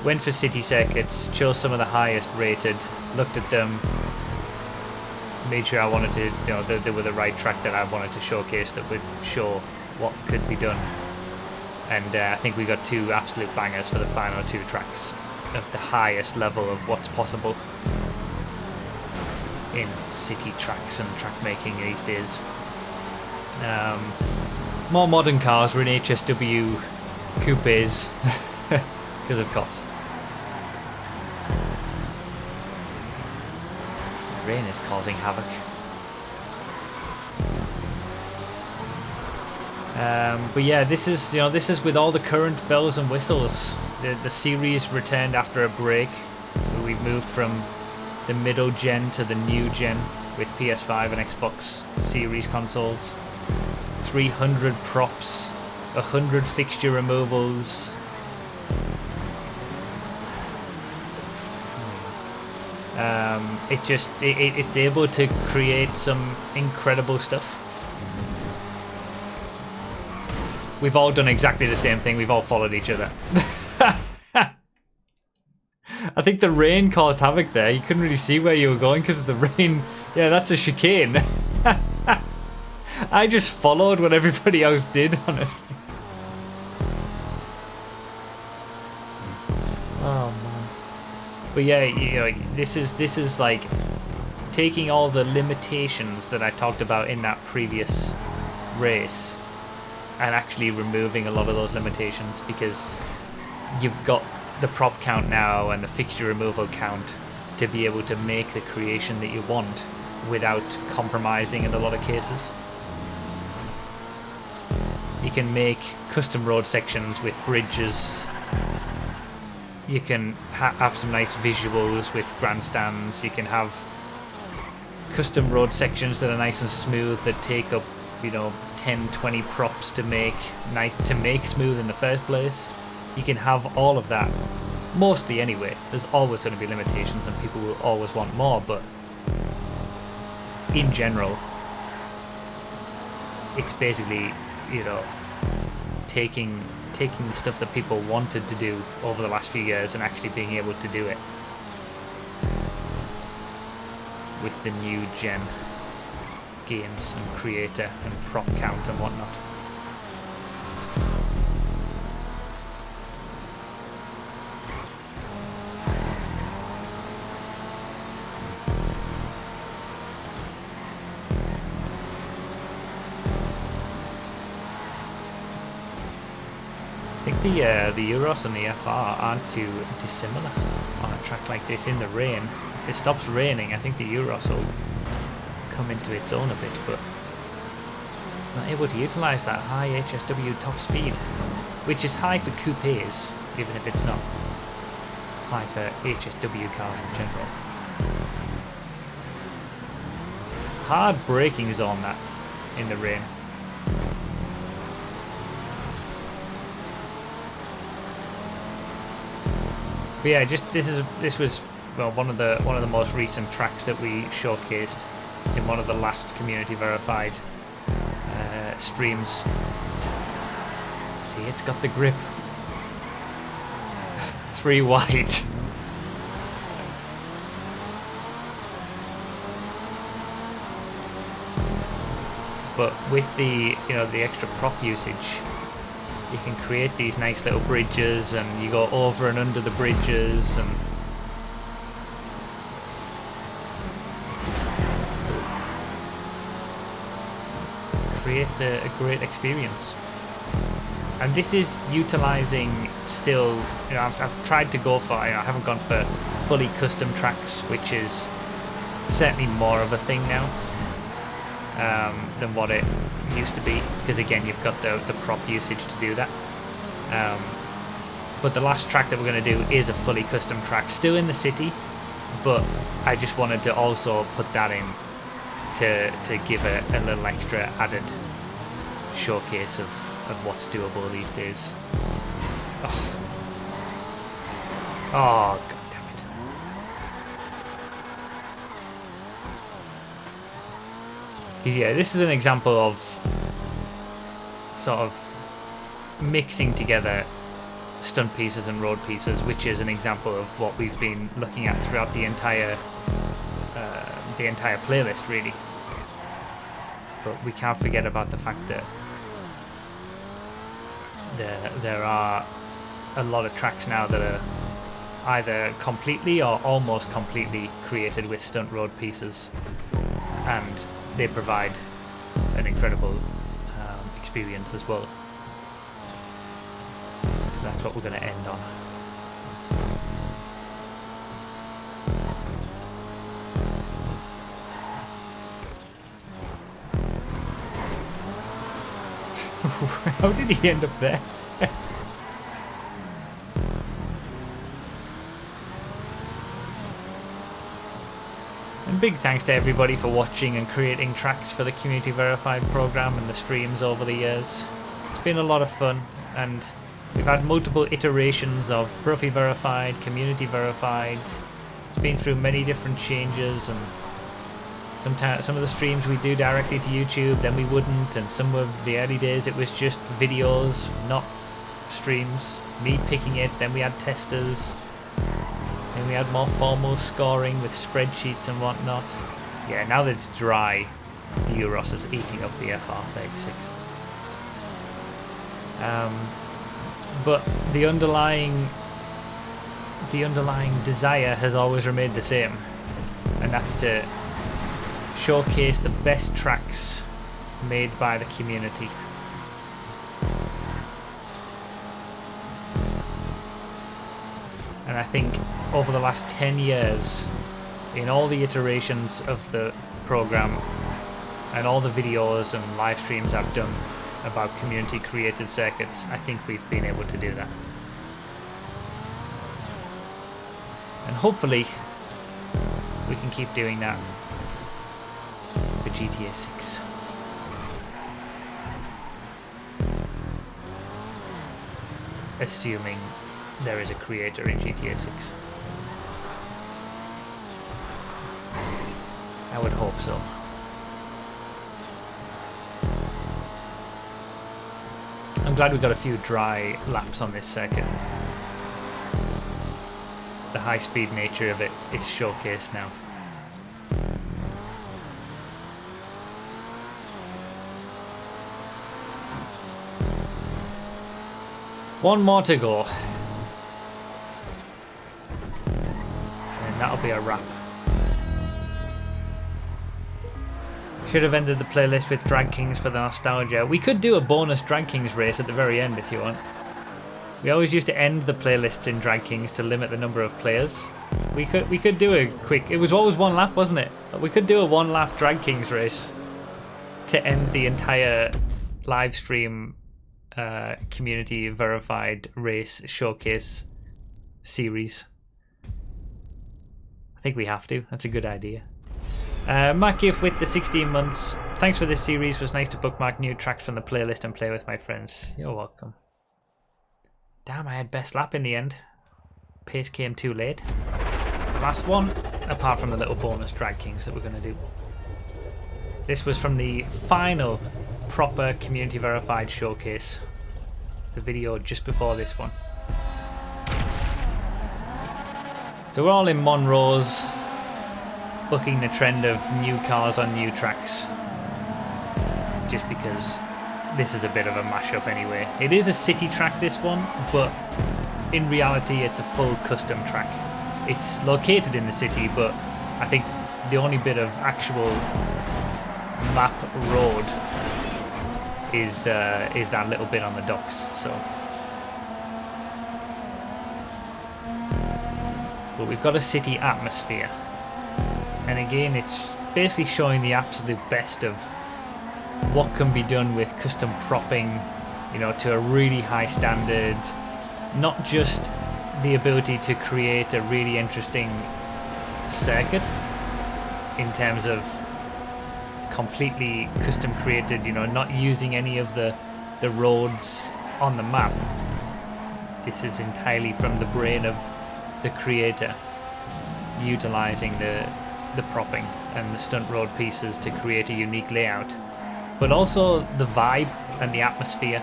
went for city circuits, chose some of the highest rated, looked at them, made sure I wanted to, you know, they were the right track that I wanted to showcase that would show what could be done. And I think we got 2 absolute bangers for the final 2 tracks of the highest level of what's possible in city tracks and track making these days. More modern cars were in HSW coupes, because of course. The rain is causing havoc. But yeah, this is with all the current bells and whistles. The series returned after a break. We've moved from the middle gen to the new gen with PS5 and Xbox Series consoles. 300 props, 100 fixture removals. It's able to create some incredible stuff. We've all done exactly the same thing. We've all followed each other. I think the rain caused havoc there. You couldn't really see where you were going because of the rain. Yeah, that's a chicane. I just followed what everybody else did, honestly. Oh man. But yeah, you know, this is like taking all the limitations that I talked about in that previous race and actually removing a lot of those limitations, because you've got the prop count now and the fixture removal count to be able to make the creation that you want without compromising in a lot of cases. You can make custom road sections with bridges. You can have some nice visuals with grandstands. You can have custom road sections that are nice and smooth that take up, you know, 10, 20 props to make smooth in the first place. You can have all of that, mostly anyway. There's always going to be limitations and people will always want more, but in general, it's basically, you know, taking the stuff that people wanted to do over the last few years and actually being able to do it with the new gen gains and creator and prop count and whatnot. think the Euros and the FR aren't too dissimilar on a track like this in the rain. If it stops raining, I think the Euros will come into its own a bit, but it's not able to utilise that high HSW top speed, which is high for coupes, even if it's not high for HSW cars in general. Hard braking zone that in the rain. But yeah, just this was well one of the most recent tracks that we showcased in one of the last community verified streams. See, it's got the grip. 3 wide. But with the the extra prop usage, you can create these nice little bridges, and you go over and under the bridges, and creates a great experience. And this is utilizing still, I've tried to go for, I haven't gone for fully custom tracks, which is certainly more of a thing now than what it used to be, because again you've got the prop usage to do that. But the last track that we're going to do is a fully custom track, still in the city, but I just wanted to also put that in to give a little extra added showcase of what's doable these days. Oh, god damn it. Yeah, this is an example of sort of mixing together stunt pieces and road pieces, which is an example of what we've been looking at throughout the entire playlist, really. But we can't forget about the fact that there are a lot of tracks now that are either completely or almost completely created with stunt road pieces, and they provide an incredible experience as well. So that's what we're going to end on. How did he end up there? And big thanks to everybody for watching and creating tracks for the Community Verified program and the streams over the years. It's been a lot of fun, and we've had multiple iterations of Profi Verified, Community Verified. It's been through many different changes, and sometimes some of the streams we do directly to YouTube, then we wouldn't, and some of the early days it was just videos, not streams, me picking it, then we had testers, and we had more formal scoring with spreadsheets and whatnot. Yeah, now that it's dry, the Euros is eating up the FR36. But the underlying desire has always remained the same, and that's to showcase the best tracks made by the community. And I think over the last 10 years, in all the iterations of the program and all the videos and live streams I've done about community created circuits, I think we've been able to do that. And hopefully we can keep doing that for GTA 6. Assuming there is a creator in GTA 6. I would hope so. I'm glad we got a few dry laps on this circuit. The high speed nature of it is showcased now. One more to go. And that'll be a wrap. Should have ended the playlist with Drag Kings for the nostalgia. We could do a bonus Drag Kings race at the very end if you want. We always used to end the playlists in Drag Kings to limit the number of players. We could do a quick... It was always one lap, wasn't it? We could do a one-lap Drag Kings race to end the entire live stream community verified race showcase series. I think we have to. That's a good idea. Mark Giff with the 16 months. Thanks for this series. It was nice to bookmark new tracks from the playlist and play with my friends. You're welcome. Damn, I had best lap in the end. Pace came too late. Last one, apart from the little bonus Drag Kings that we're going to do. This was from the final proper community verified showcase. The video just before this one. So we're all in Monroe's, bucking the trend of new cars on new tracks. Just because this is a bit of a mashup anyway. It is a city track, this one, but in reality it's a full custom track. It's located in the city, but I think the only bit of actual map road is that little bit on the docks. So, but we've got a city atmosphere, and again, it's basically showing the absolute best of what can be done with custom propping, you know, to a really high standard. Not just the ability to create a really interesting circuit in terms of completely custom created, you know, not using any of the roads on the map. This is entirely from the brain of the creator, utilizing the propping and the stunt road pieces to create a unique layout, but also the vibe and the atmosphere.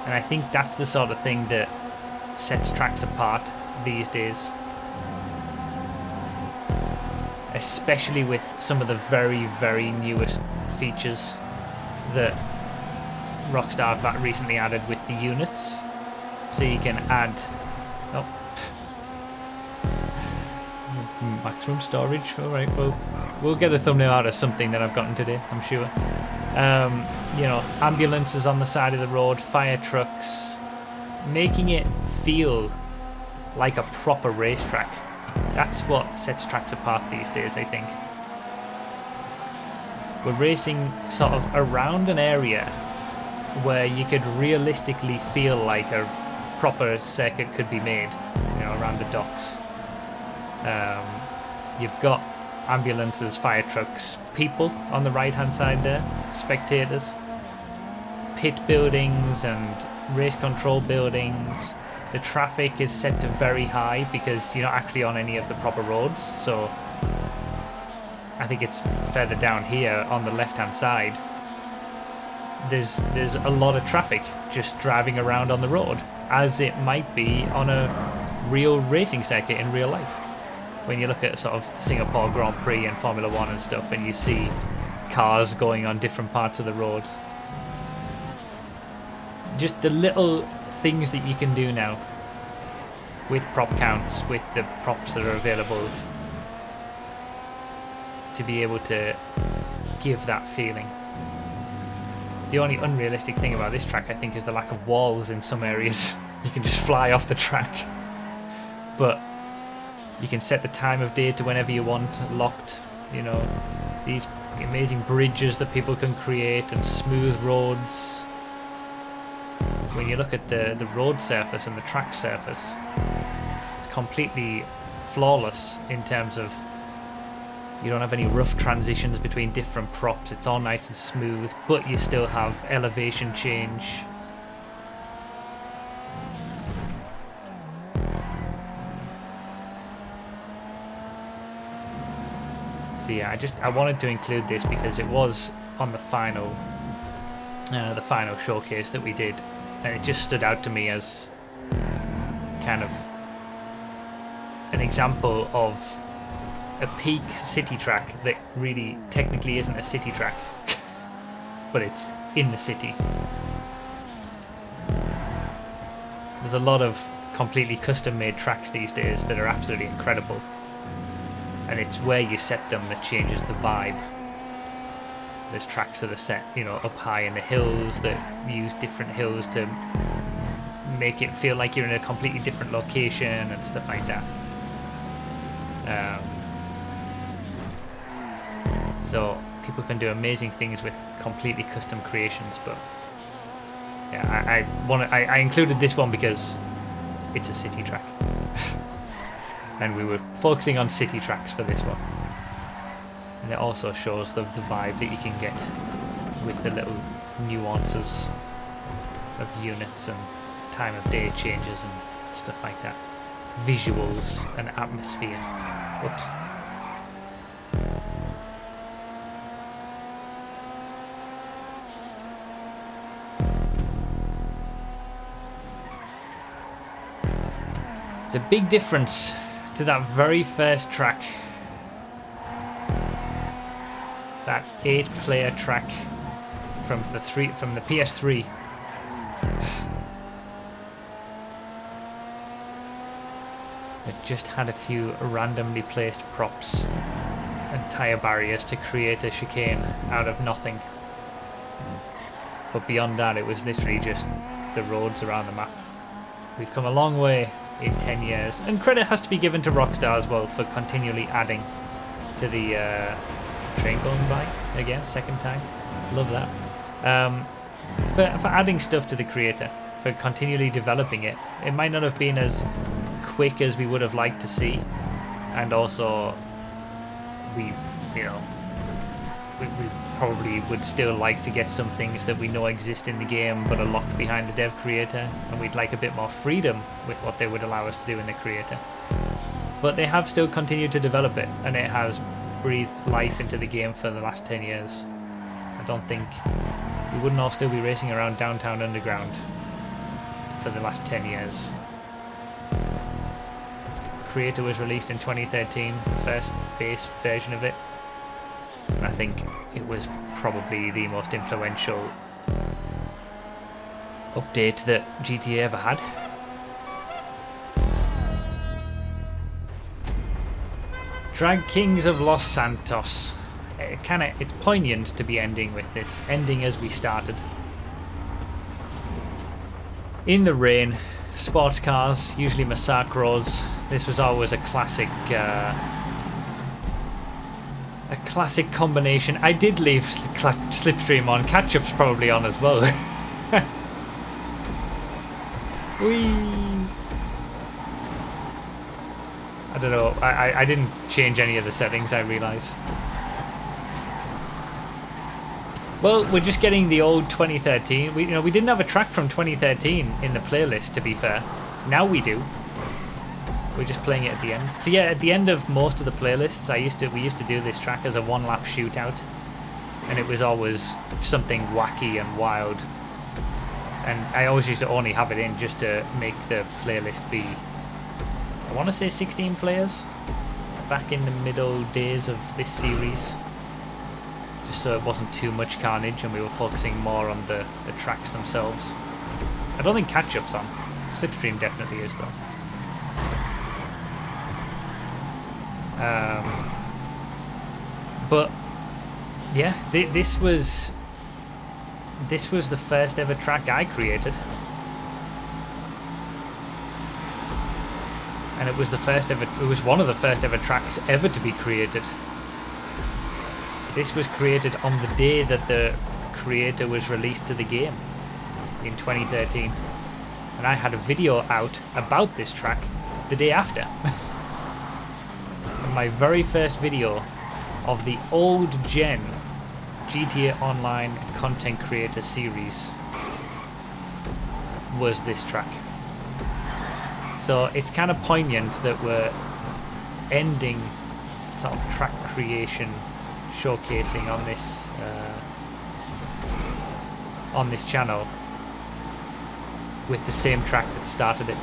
And I think that's the sort of thing that sets tracks apart these days, especially with some of the very, very newest features that Rockstar have recently added with the units. So you can add maximum storage. Alright, well, we'll get a thumbnail out of something that I've gotten today, I'm sure. You know, ambulances on the side of the road, fire trucks, making it feel like a proper racetrack. That's what sets tracks apart these days, I think. We're racing sort of around an area where you could realistically feel like a proper circuit could be made, you know, around the docks. You've got ambulances, fire trucks, people on the right hand side there, spectators, pit buildings and race control buildings. The traffic is set to very high because you're not actually on any of the proper roads, so I think it's further down here on the left hand side. There's a lot of traffic just driving around on the road, as it might be on a real racing circuit in real life. When you look at sort of Singapore Grand Prix and Formula 1 and stuff, and you see cars going on different parts of the road. Just the little things that you can do now with prop counts, with the props that are available, to be able to give that feeling. The only unrealistic thing about this track, I think, is the lack of walls in some areas. You can just fly off the track. But you can set the time of day to whenever you want, locked, you know, these amazing bridges that people can create and smooth roads. When you look at the road surface and the track surface, it's completely flawless in terms of you don't have any rough transitions between different props. It's all nice and smooth, but you still have elevation change. So yeah, I wanted to include this because it was on the final showcase that we did, and it just stood out to me as kind of an example of a peak city track that really technically isn't a city track, but it's in the city. There's a lot of completely custom made tracks these days that are absolutely incredible, and it's where you set them that changes the vibe. There's tracks that are set, you know, up high in the hills that use different hills to make it feel like you're in a completely different location and stuff like that. So people can do amazing things with completely custom creations, but yeah, I included this one because it's a city track. And we were focusing on city tracks for this one. And it also shows the vibe that you can get with the little nuances of units and time of day changes and stuff like that. Visuals and atmosphere. Whoops. It's a big difference to that very first track. That 8-player track from the PS3. It just had a few randomly placed props and tyre barriers to create a chicane out of nothing. But beyond that, it was literally just the roads around the map. We've come a long way in 10 years, and credit has to be given to Rockstar as well for continually adding to the train going by again, second time. Love that. For adding stuff to the creator, for continually developing it. It might not have been as quick as we would have liked to see, and also we probably would still like to get some things that we know exist in the game but are locked behind the dev creator, and we'd like a bit more freedom with what they would allow us to do in the creator. But they have still continued to develop it, and it has breathed life into the game for the last 10 years. I don't think we wouldn't all still be racing around Downtown Underground for the last 10 years. Creator was released in 2013, first base version of it. I think it was probably the most influential update that GTA ever had. Drag Kings of Los Santos. It's poignant to be ending with this, ending as we started. In the rain, sports cars, usually Massacros. This was always a classic combination. I did leave Slipstream on. Catch-up's probably on as well. Whee! I don't know. I didn't change any of the settings, I realise. Well, we're just getting the old 2013. We didn't have a track from 2013 in the playlist, to be fair. Now we do. We're just playing it at the end. So yeah, at the end of most of the playlists, we used to do this track as a one-lap shootout, and it was always something wacky and wild. And I always used to only have it in just to make the playlist be, I want to say 16 players, back in the middle days of this series, just so it wasn't too much carnage and we were focusing more on the tracks themselves. I don't think Catch-up's on. Slipstream definitely is though. But yeah, this was the first ever track I created, and it was one of the first ever tracks ever to be created. This was created on the day that the creator was released to the game in 2013, and I had a video out about this track the day after. My very first video of the old gen GTA Online content creator series was this track. So it's kind of poignant that we're ending sort of track creation showcasing on this channel with the same track that started it.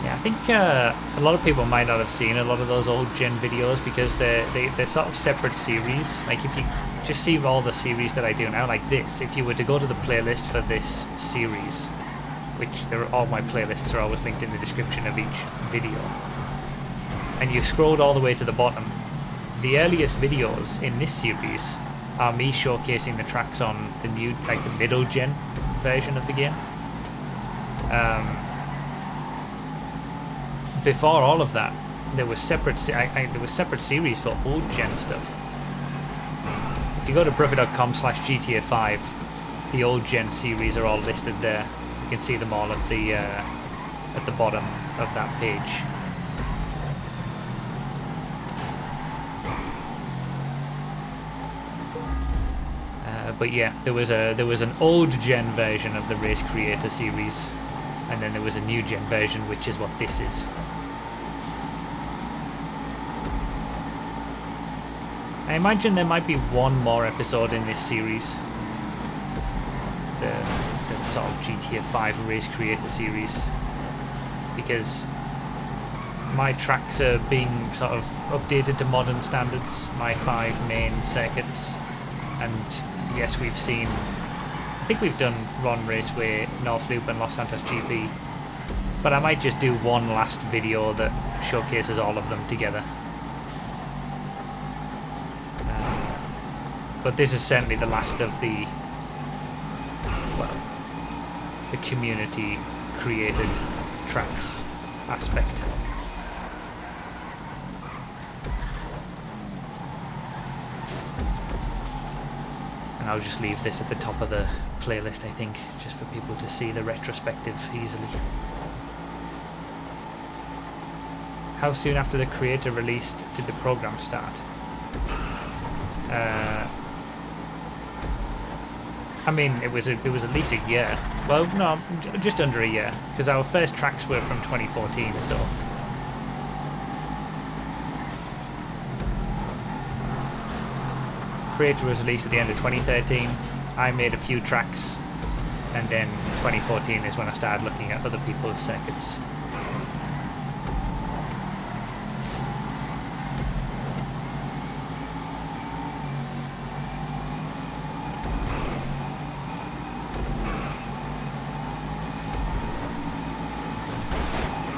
I think a lot of people might not have seen a lot of those old gen videos because they're sort of separate series. Like if you just see all the series that I do now, like this, if you were to go to the playlist for this series, which all my playlists are always linked in the description of each video, and you scrolled all the way to the bottom, the earliest videos in this series are me showcasing the tracks on the new, like the middle gen version of the game. Before all of that, there was separate series for old gen stuff. If you go to brother.com/GTA5, the old gen series are all listed there. You can see them all at the bottom of that page. But yeah, there was an old gen version of the Race Creator series, and then there was a new gen version, which is what this is. I imagine there might be one more episode in this series, the sort of GTA 5 Race Creator series, because my tracks are being sort of updated to modern standards, my 5 main circuits, and yes, we've seen, I think we've done Ron Raceway, North Loop and Los Santos GP, but I might just do one last video that showcases all of them together. But this is certainly the last of the, well, the community created tracks aspect. And I'll just leave this at the top of the playlist, I think, just for people to see the retrospective easily. How soon after the creator released did the program start? I mean, it was at least a year. Well, no, just under a year, because our first tracks were from 2014, so. Creator was released at the end of 2013. I made a few tracks, and then 2014 is when I started looking at other people's circuits.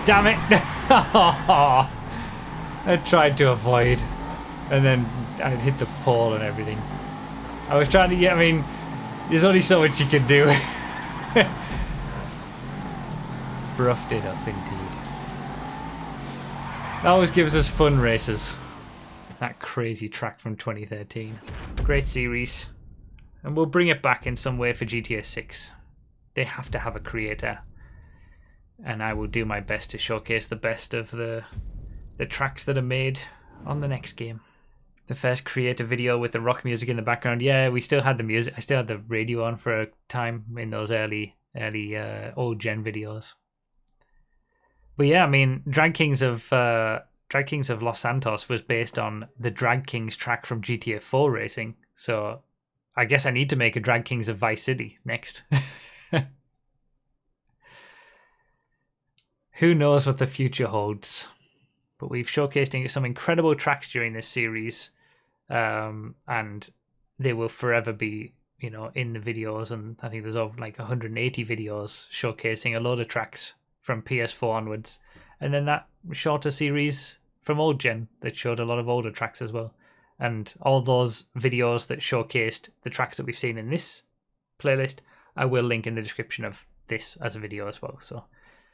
Damn it! I tried to avoid, and then I hit the pole and everything. I was trying to get, I mean, there's only so much you can do. Roughed it up indeed. That always gives us fun races. That crazy track from 2013. Great series. And we'll bring it back in some way for GTA 6. They have to have a creator. And I will do my best to showcase the best of the tracks that are made on the next game. The first creator video with the rock music in the background. Yeah, we still had the music. I still had the radio on for a time in those early old gen videos. But yeah, I mean, Drag Kings of Los Santos was based on the Drag Kings track from GTA 4 racing. So I guess I need to make a Drag Kings of Vice City next. Who knows what the future holds? But we've showcased some incredible tracks during this series, and they will forever be, you know, in the videos. And I think there's over like 180 videos showcasing a load of tracks from PS4 onwards, and then that shorter series from old gen that showed a lot of older tracks as well. And all those videos that showcased the tracks that we've seen in this playlist, I will link in the description of this as a video as well. So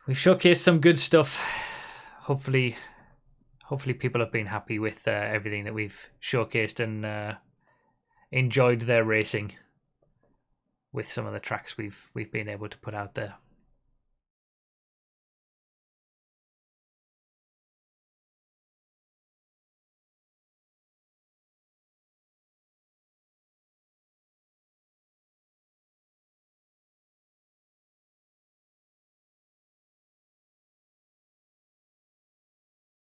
we've showcased some good stuff. Hopefully people have been happy with everything that we've showcased and enjoyed their racing with some of the tracks we've been able to put out there.